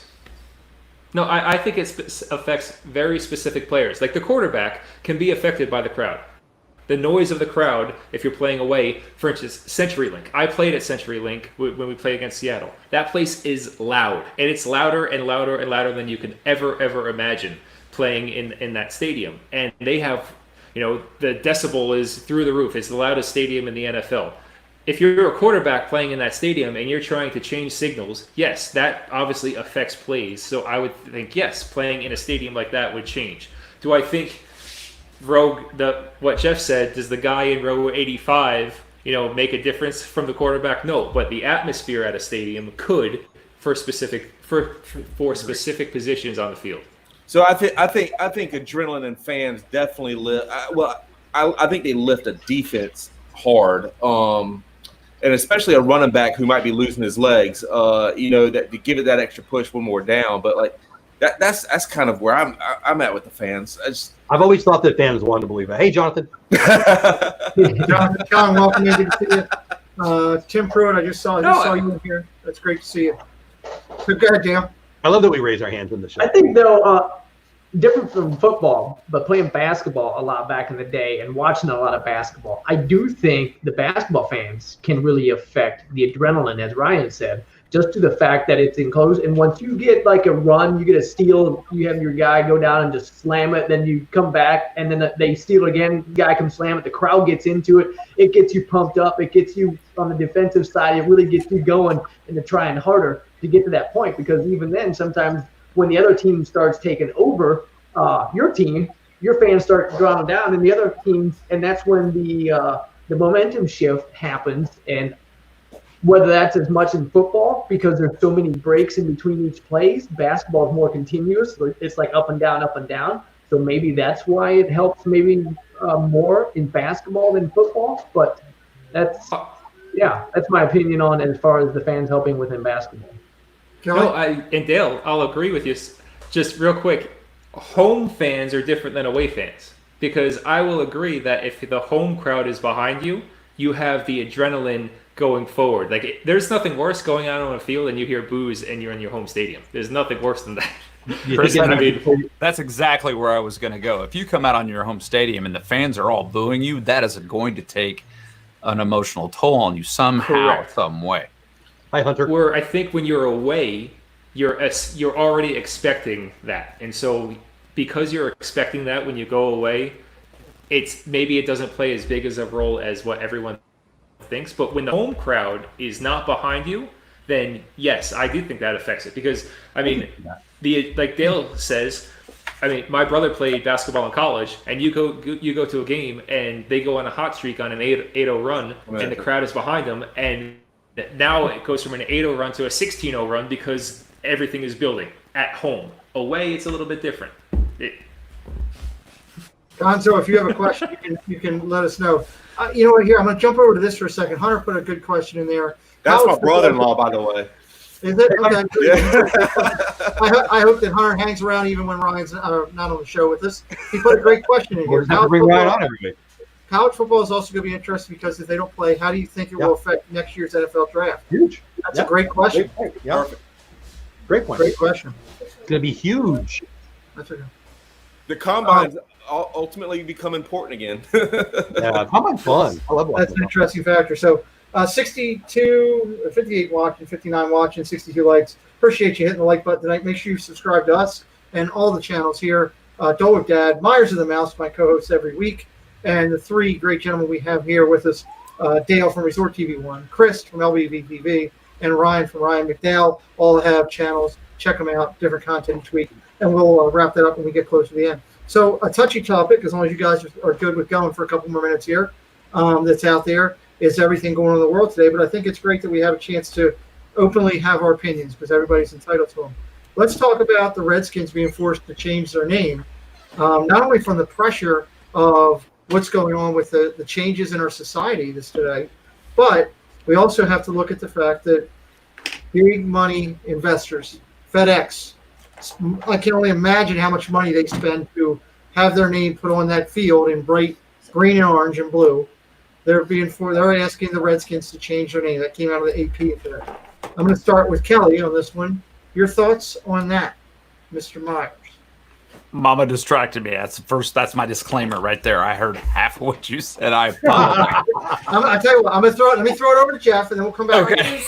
No, I think it affects very specific players. Like the quarterback can be affected by the crowd. The noise of the crowd, if you're playing away, for instance, CenturyLink. I played at CenturyLink when we played against Seattle. That place is loud, and it's louder and louder and louder than you can ever imagine playing in that stadium. And they have, the decibel is through the roof. It's the loudest stadium in the NFL. If you're a quarterback playing in that stadium and you're trying to change signals, yes, that obviously affects plays. So I would think, yes, playing in a stadium like that would change. Do I think what Jeff said, does the guy in row 85, make a difference from the quarterback? No, but the atmosphere at a stadium could for specific positions on the field. So I think adrenaline and fans definitely lift. I think they lift a defense hard, and especially a running back who might be losing his legs. That to give it that extra push when we're down. But like that's kind of where I'm at with the fans. I've always thought that fans wanted to believe it. Hey, Jonathan. Jonathan, John, welcome in. Good to see you. Tim Pruitt, I just saw you in here. That's great to see you. So go ahead, Dan. I love that we raise our hands in the show. I think though, different from football, but playing basketball a lot back in the day and watching a lot of basketball, I do think the basketball fans can really affect the adrenaline, as Ryan said, just to the fact that it's enclosed. And once you get like a run, you get a steal, you have your guy go down and just slam it, then you come back and then they steal again, guy can slam it, the crowd gets into it, it gets you pumped up, it gets you on the defensive side, it really gets you going and to trying harder to get to that point, because even then sometimes when the other team starts taking over your team, your fans start drawing down, and the other teams, and that's when the momentum shift happens. And whether that's as much in football because there's so many breaks in between each plays, basketball is more continuous. It's like up and down, up and down. So maybe that's why it helps maybe more in basketball than football. But that's my opinion on as far as the fans helping within basketball. No, and Dale, I'll agree with you. Just real quick, home fans are different than away fans, because I will agree that if the home crowd is behind you, you have the adrenaline going forward. Like there's nothing worse going out on a field and you hear boos and you're in your home stadium. There's nothing worse than that. Chris, that's exactly where I was going to go. If you come out on your home stadium and the fans are all booing you, that is going to take an emotional toll on you somehow, some way. Hi, Hunter. Where I think when you're away, you're already expecting that, and so because you're expecting that when you go away, it doesn't play as big as a role as what everyone thinks. But when the home crowd is not behind you, then yes, I do think that affects it. Because I mean, like Dale says, I mean, my brother played basketball in college, and you go to a game and they go on a hot streak on an 8-0 run, and the crowd is behind them, and now it goes from an 8-0 run to a 16-0 run because everything is building at home. Away, it's a little bit different. Gonzo, if you have a question, you can let us know. You know what? Here, I'm going to jump over to this for a second. Hunter put a good question in there. That's my brother-in-law, by the way. Is it? Okay. Yeah. I hope that Hunter hangs around even when Ryan's not on the show with us. He put a great question in here. Bring Ryan on every week. College football is also going to be interesting because if they don't play, how do you think it will affect next year's NFL draft? Huge. That's a great question. Perfect. Great point. Great question. It's going to be huge. That's okay. The combines ultimately become important again. Yeah, combine's fun. I love watching. That's an interesting factor. So 62, 58 watching, 59 watching, 62 likes. Appreciate you hitting the like button tonight. Make sure you subscribe to us and all the channels here. Dole with Dad, Myers of the Mouse, my co-hosts every week, and the three great gentlemen we have here with us, Dale from ResortTv1, Chris from LBV TV, and Ryan from Ryan McDowell. All have channels. Check them out. Different content each week. And we'll wrap that up when we get close to the end. So a touchy topic, as long as you guys are good with going for a couple more minutes here, that's out there, is everything going on in the world today. But I think it's great that we have a chance to openly have our opinions because everybody's entitled to them. Let's talk about the Redskins being forced to change their name, not only from the pressure of what's going on with the changes in our society this today, but we also have to look at the fact that big money investors, FedEx, I can only imagine how much money they spend to have their name put on that field in bright green and orange and blue. They're asking the Redskins to change their name. That came out of the AP today. I'm going to start with Kelly on this one. Your thoughts on that, Mr. Myers? Mama distracted me. That's my disclaimer right there. I heard half of what you said. I apologize. I tell you what, let me throw it over to Jeff, and then we'll come back. Okay.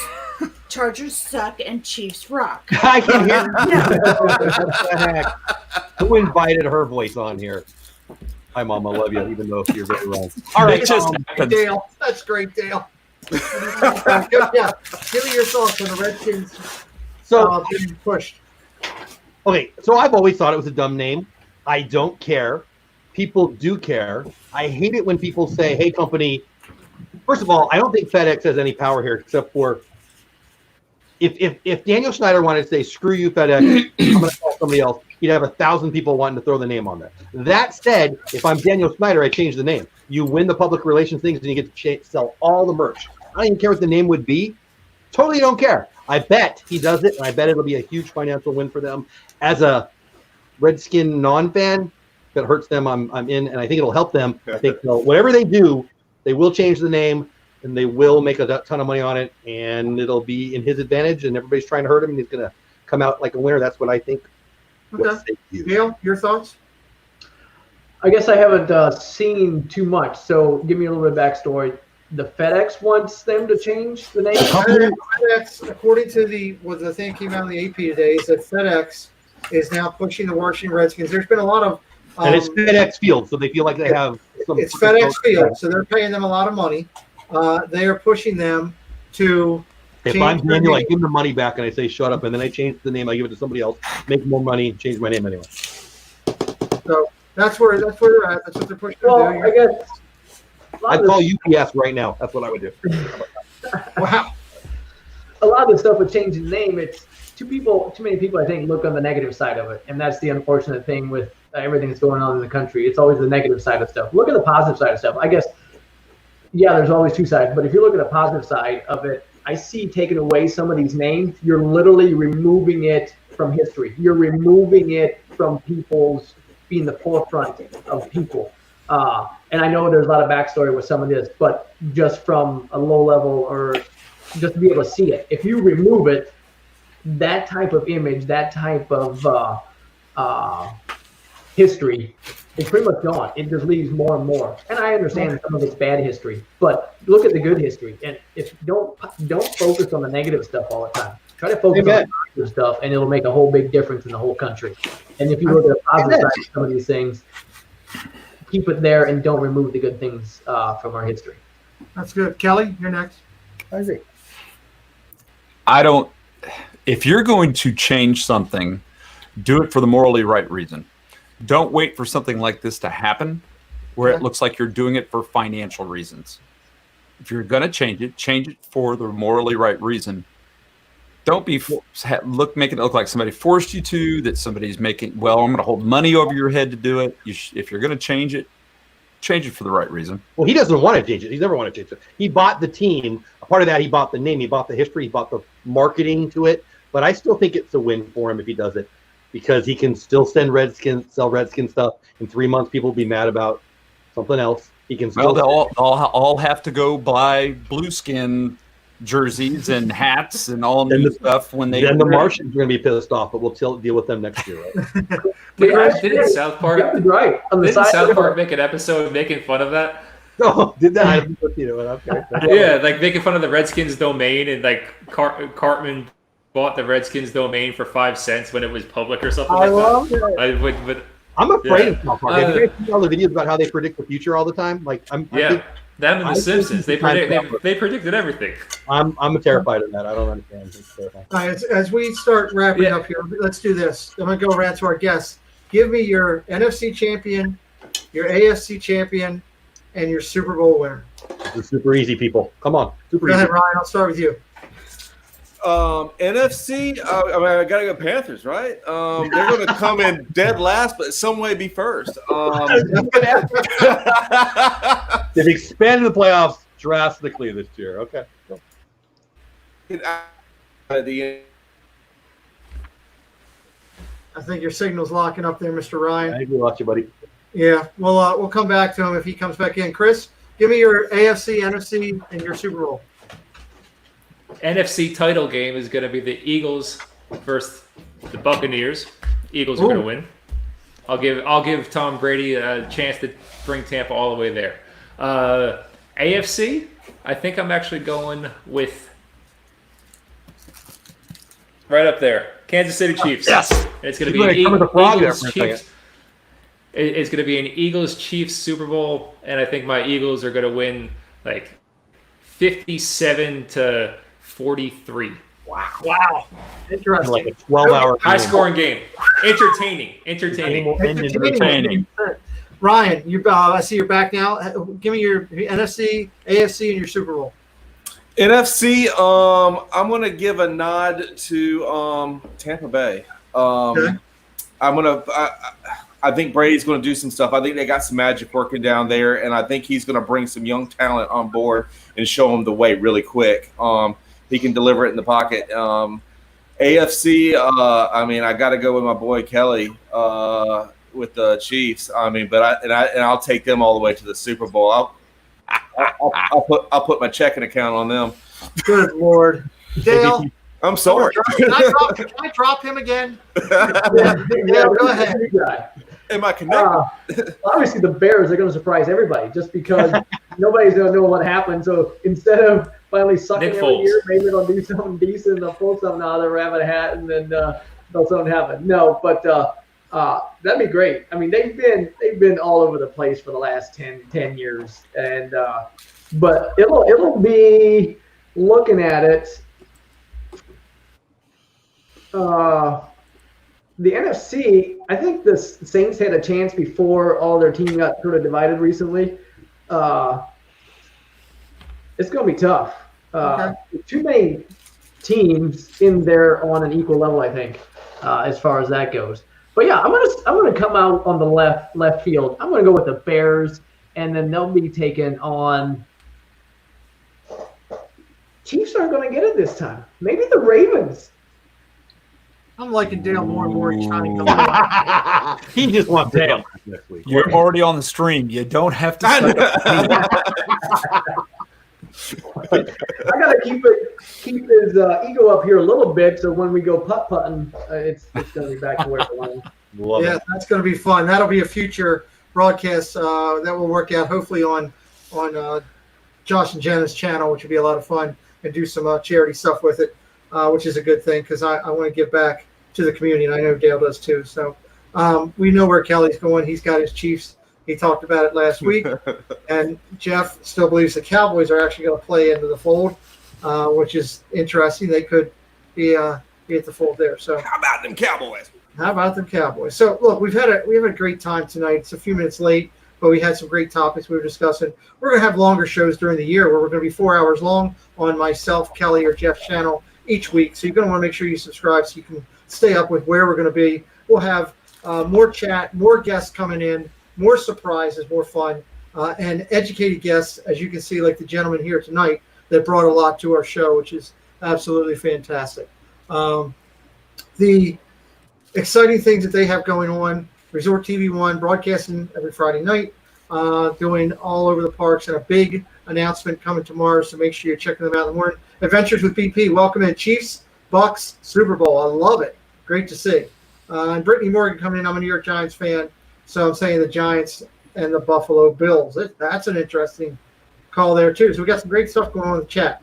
Chargers suck and Chiefs rock. I can hear. What the heck? Who invited her voice on here? Hi, Mom. I love you, even though you're very wrong. All right, Dale. That's great, Dale. Yeah, give me your thoughts on the Redskins being pushed. Okay, so I've always thought it was a dumb name. I don't care. People do care. I hate it when people say, hey, company. First of all, I don't think FedEx has any power here except for if Daniel Snyder wanted to say, screw you, FedEx, I'm going to call somebody else, he'd have 1,000 people wanting to throw the name on there. That said, if I'm Daniel Snyder, I change the name. You win the public relations things and you get to sell all the merch. I don't even care what the name would be. Totally don't care. I bet he does it, and I bet it'll be a huge financial win for them. As a Redskin non-fan, if it hurts them, I'm in, and I think it'll help them. I think whatever they do, they will change the name, and they will make a ton of money on it, and it'll be in his advantage, and everybody's trying to hurt him, and he's going to come out like a winner. That's what I think. Okay. Neil, your thoughts? I guess I haven't seen too much, so give me a little bit of backstory. The FedEx wants them to change the name? FedEx, according to the thing came out in the AP today, is that FedEx is now pushing the Washington Redskins. There's been a lot of and it's FedEx Field, so they feel like they have some. It's FedEx Field, so they're paying them a lot of money. They are pushing them to. If I'm Daniel, I give them the money back and I say shut up, and then I change the name. I give it to somebody else, make more money, and change my name anyway. So that's where they're at. That's what they're pushing. Well, I guess. I'd call UPS right now. That's what I would do. Wow. A lot of the stuff with changing the name, it's too many people, I think, look on the negative side of it. And that's the unfortunate thing with everything that's going on in the country. It's always the negative side of stuff. Look at the positive side of stuff. I guess, yeah, there's always two sides. But if you look at the positive side of it, I see taking away some of these names, you're literally removing it from history. You're removing it from people's being the forefront of people. And I know there's a lot of backstory with some of this, but just from a low level or just to be able to see it. If you remove it, that type of image, that type of history is pretty much gone. It just leaves more and more. And I understand some of it's bad history, but look at the good history. And if don't focus on the negative stuff all the time. Try to focus on the positive stuff, and it'll make a whole big difference in the whole country. And if you look at the positive side of some of these things, keep it there and don't remove the good things from our history. That's good. Kelly, you're next. I agree. If you're going to change something, do it for the morally right reason. Don't wait for something like this to happen where it looks like you're doing it for financial reasons. If you're going to change it for the morally right reason. Don't be making it look like somebody forced you to, that somebody's making, I'm going to hold money over your head to do it. If you're going to change it for the right reason. Well, he doesn't want to change it. He's never wanted to change it. He bought the team. A part of that, he bought the name. He bought the history. He bought the marketing to it. But I still think it's a win for him if he does it because he can still sell Redskin stuff. In 3 months, people will be mad about something else. He can still. Well, they'll all have to go buy Blueskin jerseys and hats and all new stuff when they. Then the Martians are going to be pissed off, but we'll deal with them next year, right? Didn't South Park? Right. Didn't South Park make an episode making fun of that? Oh, did that? I haven't looked into it. Okay. Yeah, like making fun of the Redskins domain, and like Cartman bought the Redskins domain for 5 cents when it was public or something I like love that. it. I'm afraid of South Park. Have you guys seen all the videos about how they predict the future all the time? Like, them and the Simpsons. They predicted everything. I'm terrified of that. I don't understand. All right, as we start wrapping up here, let's do this. I'm going to go around to our guests. Give me your NFC champion, your AFC champion, and your Super Bowl winner. It's super easy, people. Come on. Super Go easy. ahead, Ryan. I'll start with you. NFC, I gotta go Panthers, right? They're gonna come in dead last, but some way be first. They've expanded the playoffs drastically this year. Okay. I think your signal's locking up there, Mr. Ryan. I agree with you, buddy. Yeah, we'll come back to him if he comes back in. Chris, Give me your AFC, NFC, and your Super Bowl. NFC title game is going to be the Eagles versus the Buccaneers. Eagles are going to win. I'll give Tom Brady a chance to bring Tampa all the way there. AFC, I think I'm actually going with right up there, Kansas City Chiefs. Yes. It's going to be an Eagles Chiefs. It's going to be an Eagles Chiefs Super Bowl, and I think my Eagles are going to win like 57-43. Wow. Interesting. Like a 12-hour High-scoring game. Entertaining. Ryan, I see you're back now. Give me your NFC, AFC, and your Super Bowl. NFC, I'm going to give a nod to Tampa Bay. Okay. I think Brady's going to do some stuff. I think they got some magic working down there, and I think he's going to bring some young talent on board and show them the way really quick. He can deliver it in the pocket. AFC, I got to go with my boy Kelly with the Chiefs. I'll take them all the way to the Super Bowl. I'll put my checking account on them. Good Lord, Dale. I'm sorry. Can I drop him again? Yeah, go ahead. Am I connected? Obviously, the Bears are going to surprise everybody just because nobody's going to know what happened. So instead of finally sucking every year, maybe they'll do something decent. They'll pull something out of their rabbit hat, and then they'll something happen. No, but that'd be great. I mean, they've been all over the place for the last 10 years, and but it'll be looking at it. The NFC, I think the Saints had a chance before all their team got sort of divided recently. It's going to be tough. Too many teams in there on an equal level, I think, as far as that goes. But yeah, I'm gonna come out on the left field. I'm gonna go with the Bears, and then they'll be taking on. Chiefs aren't going to get it this time. Maybe the Ravens. I'm liking Dale more and more each time he comes. He just wants Dale next week. You're already on the stream. You don't have to. I gotta keep his ego up here a little bit, so when we go putt-putting, it's gonna be back to where it belongs. Yeah, that's gonna be fun. That'll be a future broadcast that will work out hopefully on Josh and Jenna's channel, which would be a lot of fun, and do some charity stuff with it, which is a good thing because I want to give back to the community, and I know Dale does too. So we know where Kelly's going. He's got his Chiefs. He talked about it last week, and Jeff still believes the Cowboys are actually going to play into the fold, which is interesting. They could be at the fold there. So how about them Cowboys? So look, we have a great time tonight. It's a few minutes late, but we had some great topics we were discussing. We're going to have longer shows during the year where we're going to be 4 hours long on myself, Kelly, or Jeff's channel each week. So you're going to want to make sure you subscribe so you can stay up with where we're going to be. We'll have more chat, more guests coming in, more surprises, more fun, and educated guests, as you can see, like the gentleman here tonight that brought a lot to our show, which is absolutely fantastic. The exciting things that they have going on, ResortTv1 broadcasting every Friday night, doing all over the parks, and a big announcement coming tomorrow, so make sure you're checking them out in the morning. Adventures with BP, welcome in Chiefs, Bucks, Super Bowl. I love it. Great to see. And Brittany Morgan coming in. I'm a New York Giants fan. So I'm saying the Giants and the Buffalo Bills. That's an interesting call there, too. So we got some great stuff going on in the chat.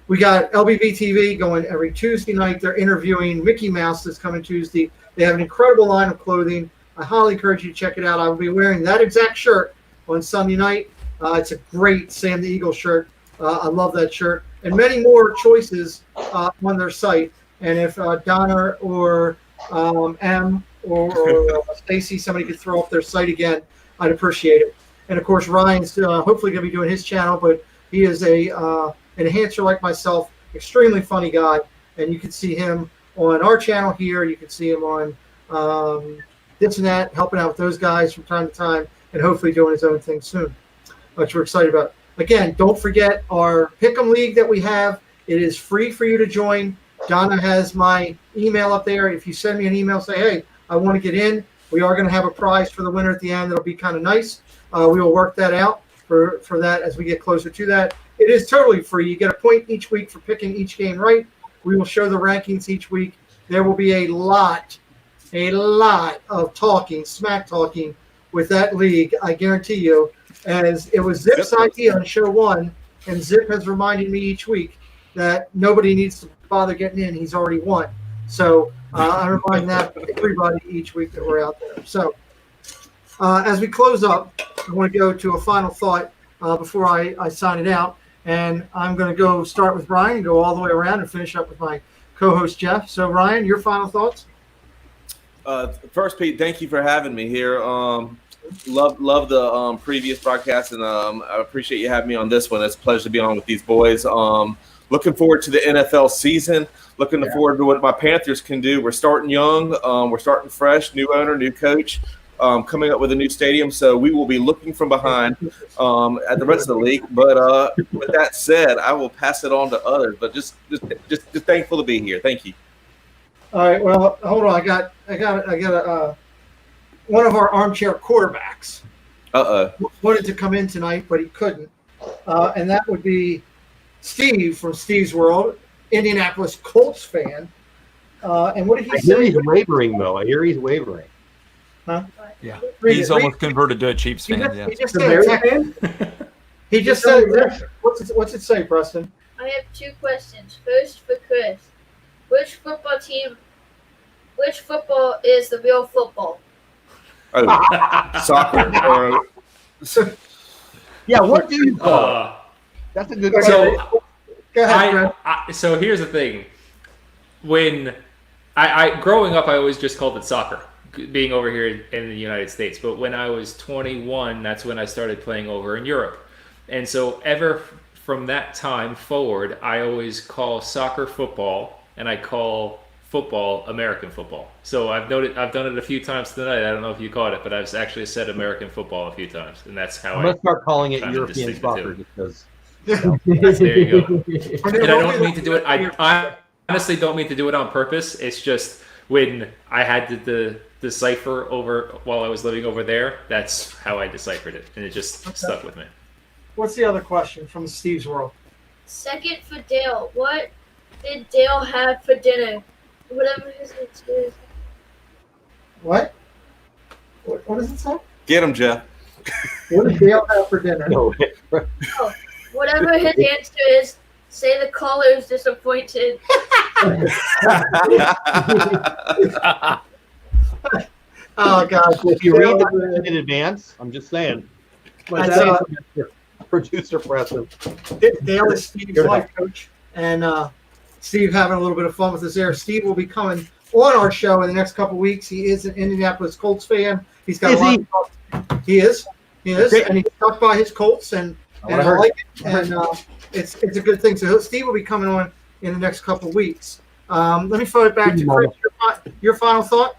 We got LBV TV going every Tuesday night. They're interviewing Mickey Mouse this coming Tuesday. They have an incredible line of clothing. I highly encourage you to check it out. I will be wearing that exact shirt on Sunday night. It's a great Sam the Eagle shirt. I love that shirt. And many more choices on their site. And if Donna or M or Stacy, somebody could throw up their site again, I'd appreciate it. And of course, Ryan's hopefully going to be doing his channel, but he is an enhancer like myself, extremely funny guy, and you can see him on our channel here. You can see him on This and That, helping out with those guys from time to time, and hopefully doing his own thing soon, which we're excited about. Again, don't forget our Pick'em League that we have. It is free for you to join. Donna has my email up there. If you send me an email, say, hey, I want to get in. We are going to have a prize for the winner at the end. It'll be kind of nice. We will work that out. for that as we get closer to that. It is totally free. You get a point each week for picking each game right. We will show the rankings each week. There will be a lot of talking, smack talking with that league, I guarantee you, as it was Zip's idea on show 1, and Zip has reminded me each week that nobody needs to bother getting in. He's already won. So I remind that everybody each week that we're out there. So as we close up, I want to go to a final thought before I sign it out. And I'm going to go start with Ryan and go all the way around and finish up with my co-host, Jeff. So, Ryan, your final thoughts? First, Pete, thank you for having me here. Love the previous broadcast, and I appreciate you having me on this one. It's a pleasure to be on with these boys. Looking forward to the NFL season. Looking forward to what my Panthers can do. We're starting young. We're starting fresh. New owner, new coach. Coming up with a new stadium, so we will be looking from behind at the rest of the league. But with that said, I will pass it on to others. But just thankful to be here. Thank you. All right. Well, hold on. I got one of our armchair quarterbacks. Wanted to come in tonight, but he couldn't. And that would be Steve from Steve's World, Indianapolis Colts fan. And what did he say? I hear he's wavering, though. I hear he's wavering. Huh? Yeah, he's almost converted to a Chiefs fan. He just said He just said what's it say, Preston? I have 2 questions. First for Chris. Which football is the real football? Oh, soccer. Yeah, what do you call it? That's a good question. So, Go ahead, so here's the thing. When I growing up, I always just called it soccer, being over here in the United States. But when I was 21, that's when I started playing over in Europe. And so ever from that time forward, I always call soccer football, and I call football American football. So I've done it a few times tonight. I don't know if you caught it, but I've actually said American football a few times, and that's how I'm gonna start calling it kind of European distinct the soccer two. because There you go. And I don't mean to do it. I honestly don't mean to do it on purpose. It's just when I had to decipher over while I was living over there, that's how I deciphered it, and it just stuck with me. What's the other question from Steve's World? Second for Dale. What did Dale have for dinner? Whatever his name is. What does it say? Get him, Jeff. What did Dale have for dinner? no. Oh, whatever his answer is, say the caller is disappointed. Oh God! If you read the question in advance, I'm just saying. Producer Preston. Dale is Steve's life coach, and Steve having a little bit of fun with us there. Steve will be coming on our show in the next couple of weeks. He is an Indianapolis Colts fan. He's got a lot of he is, and he's stuck by his Colts, and I like it, and it's a good thing. So Steve will be coming on in the next couple of weeks. Let me throw it back to Chris. Your final thought?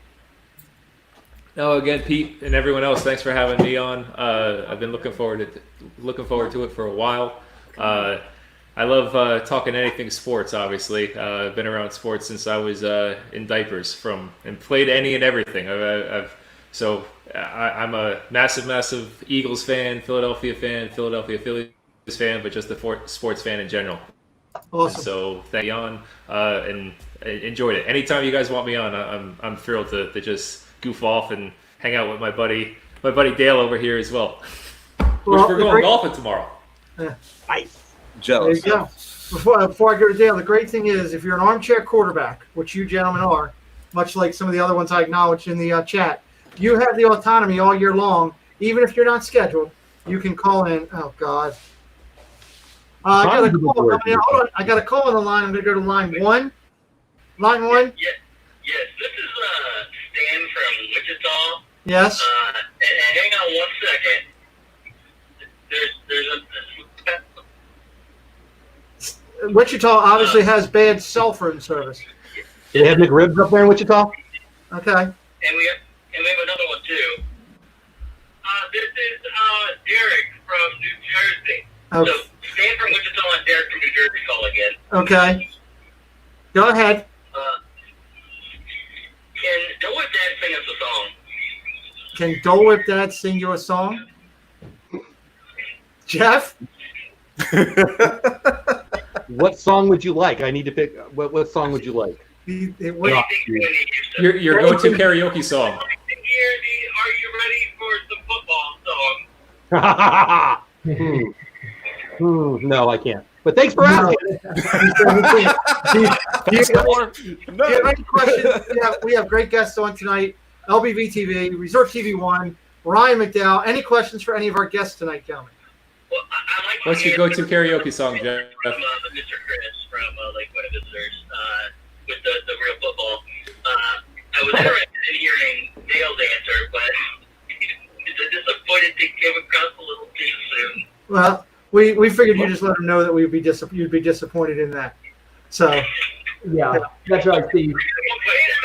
No, again, Pete and everyone else, thanks for having me on. I've been looking forward to it for a while. I love talking anything sports. Obviously, I've been around sports since I was in diapers, and played any and everything. I'm a massive Eagles fan, Philadelphia Phillies fan, but just a sports fan in general. Awesome. And so thank you on and enjoyed it. Anytime you guys want me on, I'm thrilled to just goof off and hang out with my buddy Dale over here as well. Which we're going golfing tomorrow. Nice. Jealous. There you go. Before I go to Dale, the great thing is if you're an armchair quarterback, which you gentlemen are, much like some of the other ones I acknowledged in the chat, you have the autonomy all year long. Even if you're not scheduled, you can call in. Oh God. I got a call. Hold on. I got a call on the line. I'm going to go to line 1. Line 1. Yes. This is Stan from Wichita. Yes. And hang on 1 second. There's Wichita obviously has bad cell phone service. Do they have McRibs up there in Wichita? Okay. And we have another one too. This is Derek from New Jersey. Oh. So Stan from Wichita and Derek from New Jersey call again. Okay. Go ahead. Can Dole Whip Dad sing us a song? Can Dole Whip Dad sing you a song? Jeff? What song would you like? I need to pick. What song would you like? Anything Whitney Houston. Your go-to karaoke song. Are you ready for some football song? No, I can't. But thanks for asking. Do you have any questions? We have great guests on tonight. LBV TV, ResortTv1, Ryan McDowell. Any questions for any of our guests tonight, Calvin? Well, I like What's your go-to karaoke song, Jeff? From Mr. Chris from Buena Visitors with the real football. I was interested in hearing Dale's answer, but disappointed to came across a little too soon. Well, we figured you just let them know that you'd be disappointed in that. So Yeah, that's right, Steve. Wait a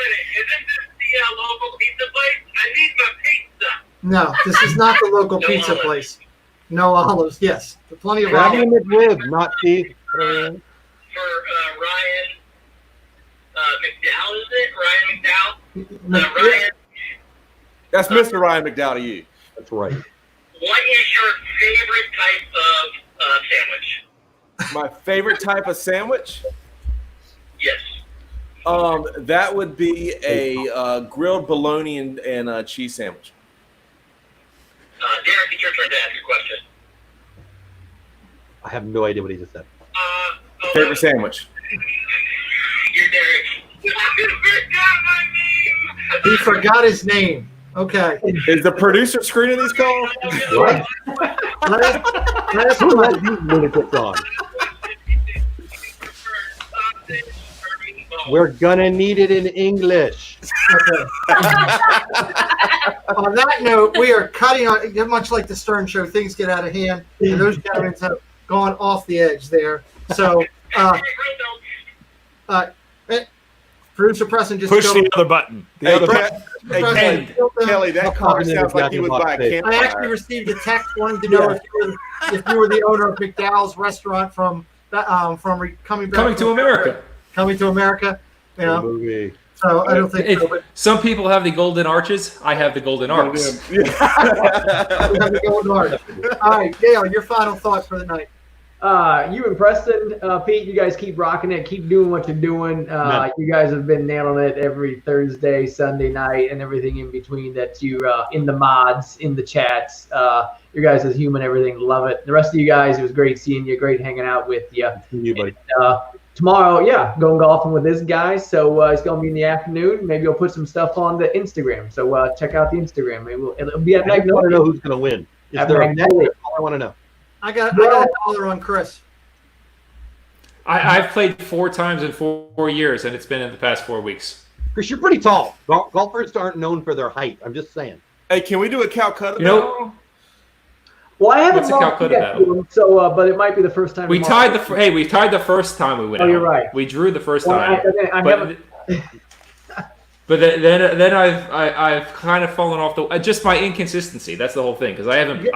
minute, isn't this the local pizza place? I need my pizza. no, this is not the local No pizza olives. place. No olives. Yes, plenty of Ryan olives. McDevitt, not Steve. For Ryan McDowell, is it? Ryan McDowell? Ryan, That's Mr. Ryan McDowell to you. That's right. what is your favorite type of sandwich? My favorite type of sandwich? Yes. That would be a grilled bologna and cheese sandwich. Derek, it's your turn to ask a question. I have no idea what he just said. Favorite sandwich? You're Derek. I forgot my name. He forgot his name. Okay. Is the producer screening these calls? What? Last Who one. let these lunatics on? We're gonna need it in English. Okay. On that note, we are cutting on, much like the Stern Show, things get out of hand, and those gentlemen have gone off the edge there. So, producer Preston just Push go- the other button. The Hey, other button. Hey, Preston, Kelly, that car sounds like you would buy a I actually campfire. received a text wanting to know if you were the owner of McDowell's restaurant from Coming Coming to America. Coming to America. You know, Movie. so I don't think so, but Some people have the golden arches. I have the golden arcs. we have to go with Mark. All right, Dale, your final thoughts for the night. You and Preston, Pete, you guys keep rocking it. Keep doing what you're doing. Amen. You guys have been nailing it every Thursday, Sunday night, and everything in between that you in the mods, in the chats. You guys as human, everything. Love it. The rest of you guys, it was great seeing you. Great hanging out with you. You, buddy. Tomorrow, going golfing with this guy. So it's going to be in the afternoon. Maybe I'll put some stuff on the Instagram. So check out the Instagram. Maybe it'll be at I want to know Magnolia. who's gonna win. Is At there a Magnolia. All I want to know. I got a dollar on Chris. I've played 4 times in 4 years, and it's been in the past 4 weeks. Chris, you're pretty tall. Golfers aren't known for their height. I'm just saying. Hey, can we do a Calcutta? You know- battle? Well, I haven't What's a lost Calcutta yet battle? to him, so but it might be the first time. We I'm tied lost. we tied the first time we went Oh, out. you're right. We drew the first Well, time. I but haven't. but then I've kind of fallen off the just my inconsistency. That's the whole thing because I haven't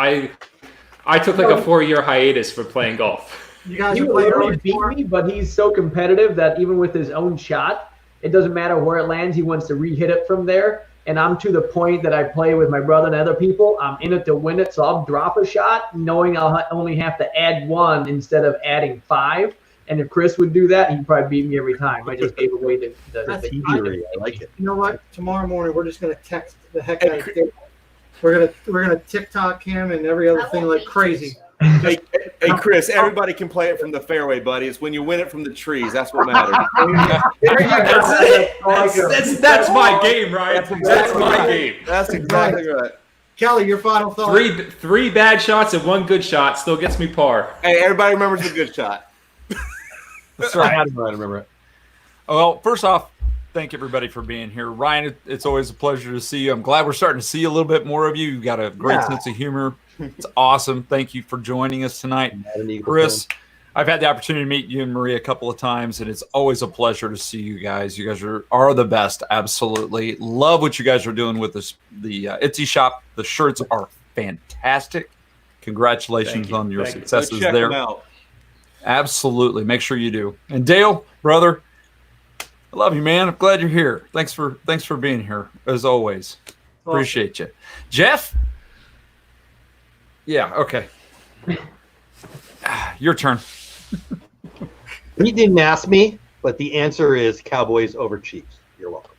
I took like a 4-year hiatus for playing golf. You guys He are will playing literally early beat tomorrow? me, but he's so competitive that even with his own shot, it doesn't matter where it lands. He wants to re-hit it from there. And I'm to the point that I play with my brother and other people. I'm in it to win it, so I'll drop a shot knowing I'll only have to add 1 instead of adding 5. And if Chris would do that, he'd probably beat me every time. I just gave away the That's Tea theory. I like it. You know what? Tomorrow morning we're just gonna text the heck out of Dale. We're gonna TikTok him and every other thing like crazy. Hey, Chris, everybody can play it from the fairway, buddy. It's when you win it from the trees. That's what matters. That's my game, Ryan. That's my game. That's exactly right. Kelly, your final thought. Three bad shots and 1 good shot still gets me par. Hey, everybody remembers the good shot. That's I right. had to remember it. Well, first off, thank everybody for being here. Ryan, it's always a pleasure to see you. I'm glad we're starting to see a little bit more of you. You've got a great sense of humor. It's awesome. Thank you for joining us tonight. Chris, I've had the opportunity to meet you and Maria a couple of times, and it's always a pleasure to see you guys. You guys are the best. Absolutely. Love what you guys are doing with this, the Etsy shop. The shirts are fantastic. Congratulations on your Go successes check there. them out. Absolutely. Make sure you do. And Dale, brother, I love you, man. I'm glad you're here. Thanks for being here, as always. Appreciate you. Jeff? Yeah, okay. Your turn. He didn't ask me, but the answer is Cowboys over Chiefs. You're welcome.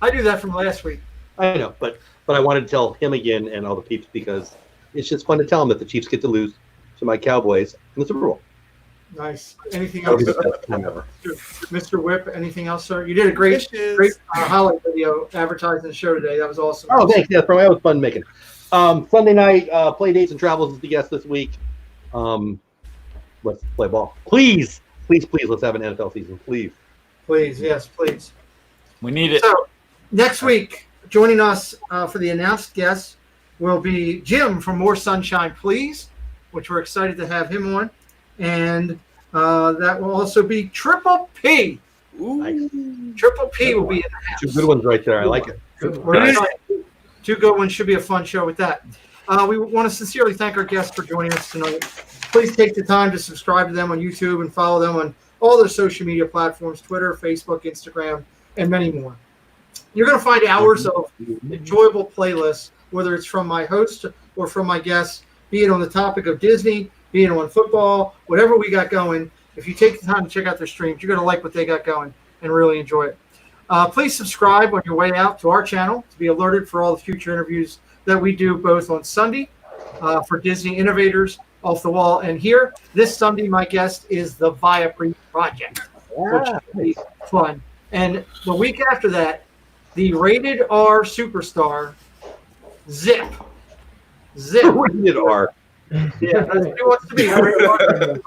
I do that from last week. I know, but I wanted to tell him again and all the peeps because it's just fun to tell them that the Chiefs get to lose to my Cowboys in the Super Bowl. Nice. Anything That'll else, be the best time ever. Mr. Whip? Anything else, sir? You did a great highlight video advertising the show today. That was awesome. Oh, thanks. Yeah, that was fun making. Sunday night play dates and travels is the guest this week. Let's play ball. Please, let's have an NFL season. Please. Please, yes, please. We need it. So next week, joining us for the announced guests will be Jim from More Sunshine Please, which we're excited to have him on. And that will also be Triple P. Nice. Triple P will be in the house. Two good ones right there. I like it. Two good ones. Should be a fun show with that. We want to sincerely thank our guests for joining us tonight. Please take the time to subscribe to them on YouTube and follow them on all their social media platforms, Twitter, Facebook, Instagram, and many more. You're going to find hours of enjoyable playlists, whether it's from my host or from my guests, be it on the topic of Disney, be it on football, whatever we got going. If you take the time to check out their streams, you're going to like what they got going and really enjoy it. Please subscribe on your way out to our channel to be alerted for all the future interviews that we do both on Sunday for Disney Innovators, Off the Wall, and here. This Sunday, my guest is the Viapree Project, which will be fun. And the week after that, the Rated R superstar, Zip. Rated R. Yeah, that's what he wants to be. Rated R.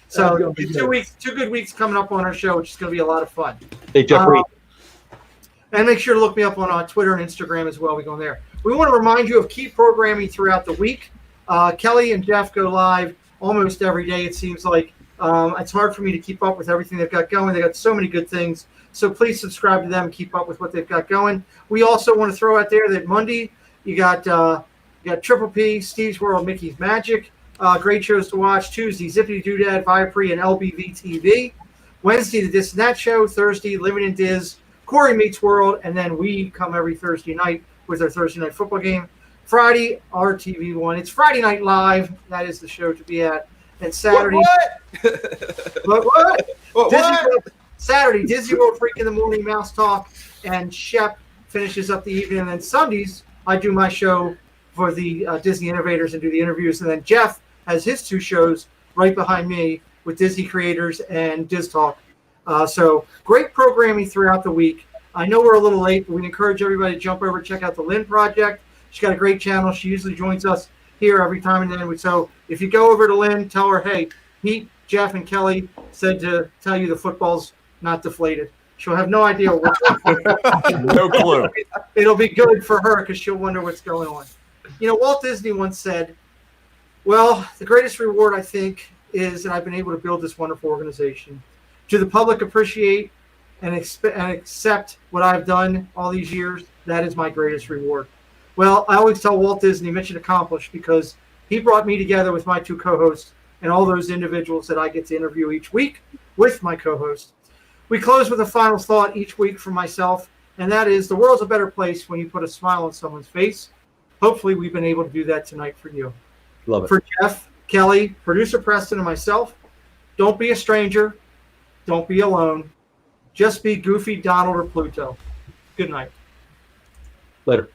So 2 weeks, 2 good weeks coming up on our show, which is going to be a lot of fun. Hey, Jeffrey. And make sure to look me up on Twitter and Instagram as well. We go there. We want to remind you of key programming throughout the week. Kelly and Jeff go live almost every day, it seems like. It's hard for me to keep up with everything they've got going. They got so many good things. So please subscribe to them and keep up with what they've got going. We also want to throw out there that Monday you got Triple P, Steve's World, Mickey's Magic. Great shows to watch. Tuesday, Zippity Doodad, Viapree, and LBV TV. Wednesday, the This and That Show. Thursday, Living in Diz, Corey Meets World. And then we come every Thursday night with our Thursday night football game. Friday, ResortTv1. It's Friday Night Live. That is the show to be at. And Saturday. What? Saturday, Disney World Freak in the Morning, Mouse Talk. And Shep finishes up the evening. And then Sundays, I do my show for the Disney Innovators and do the interviews. And then Jeff has his 2 shows right behind me with Disney Creators and Diz Talk. So great programming throughout the week. I know we're a little late, but we encourage everybody to jump over and check out the Lynn Project. She's got a great channel. She usually joins us here every time and then. So if you go over to Lynn, tell her, hey, Pete, Jeff, and Kelly said to tell you the football's not deflated. She'll have no idea what's going on. No clue. It'll be good for her because she'll wonder what's going on. You know, Walt Disney once said, well, the greatest reward, I think, is that I've been able to build this wonderful organization. Do the public appreciate and accept what I've done all these years? That is my greatest reward. Well, I always tell Walt Disney, mission accomplished, because he brought me together with my 2 co-hosts and all those individuals that I get to interview each week with my co-host. We close with a final thought each week from myself, and that is the world's a better place when you put a smile on someone's face. Hopefully we've been able to do that tonight for you. Love it. For Jeff, Kelly, producer Preston, and myself, don't be a stranger. Don't be alone. Just be Goofy, Donald, or Pluto. Good night. Later.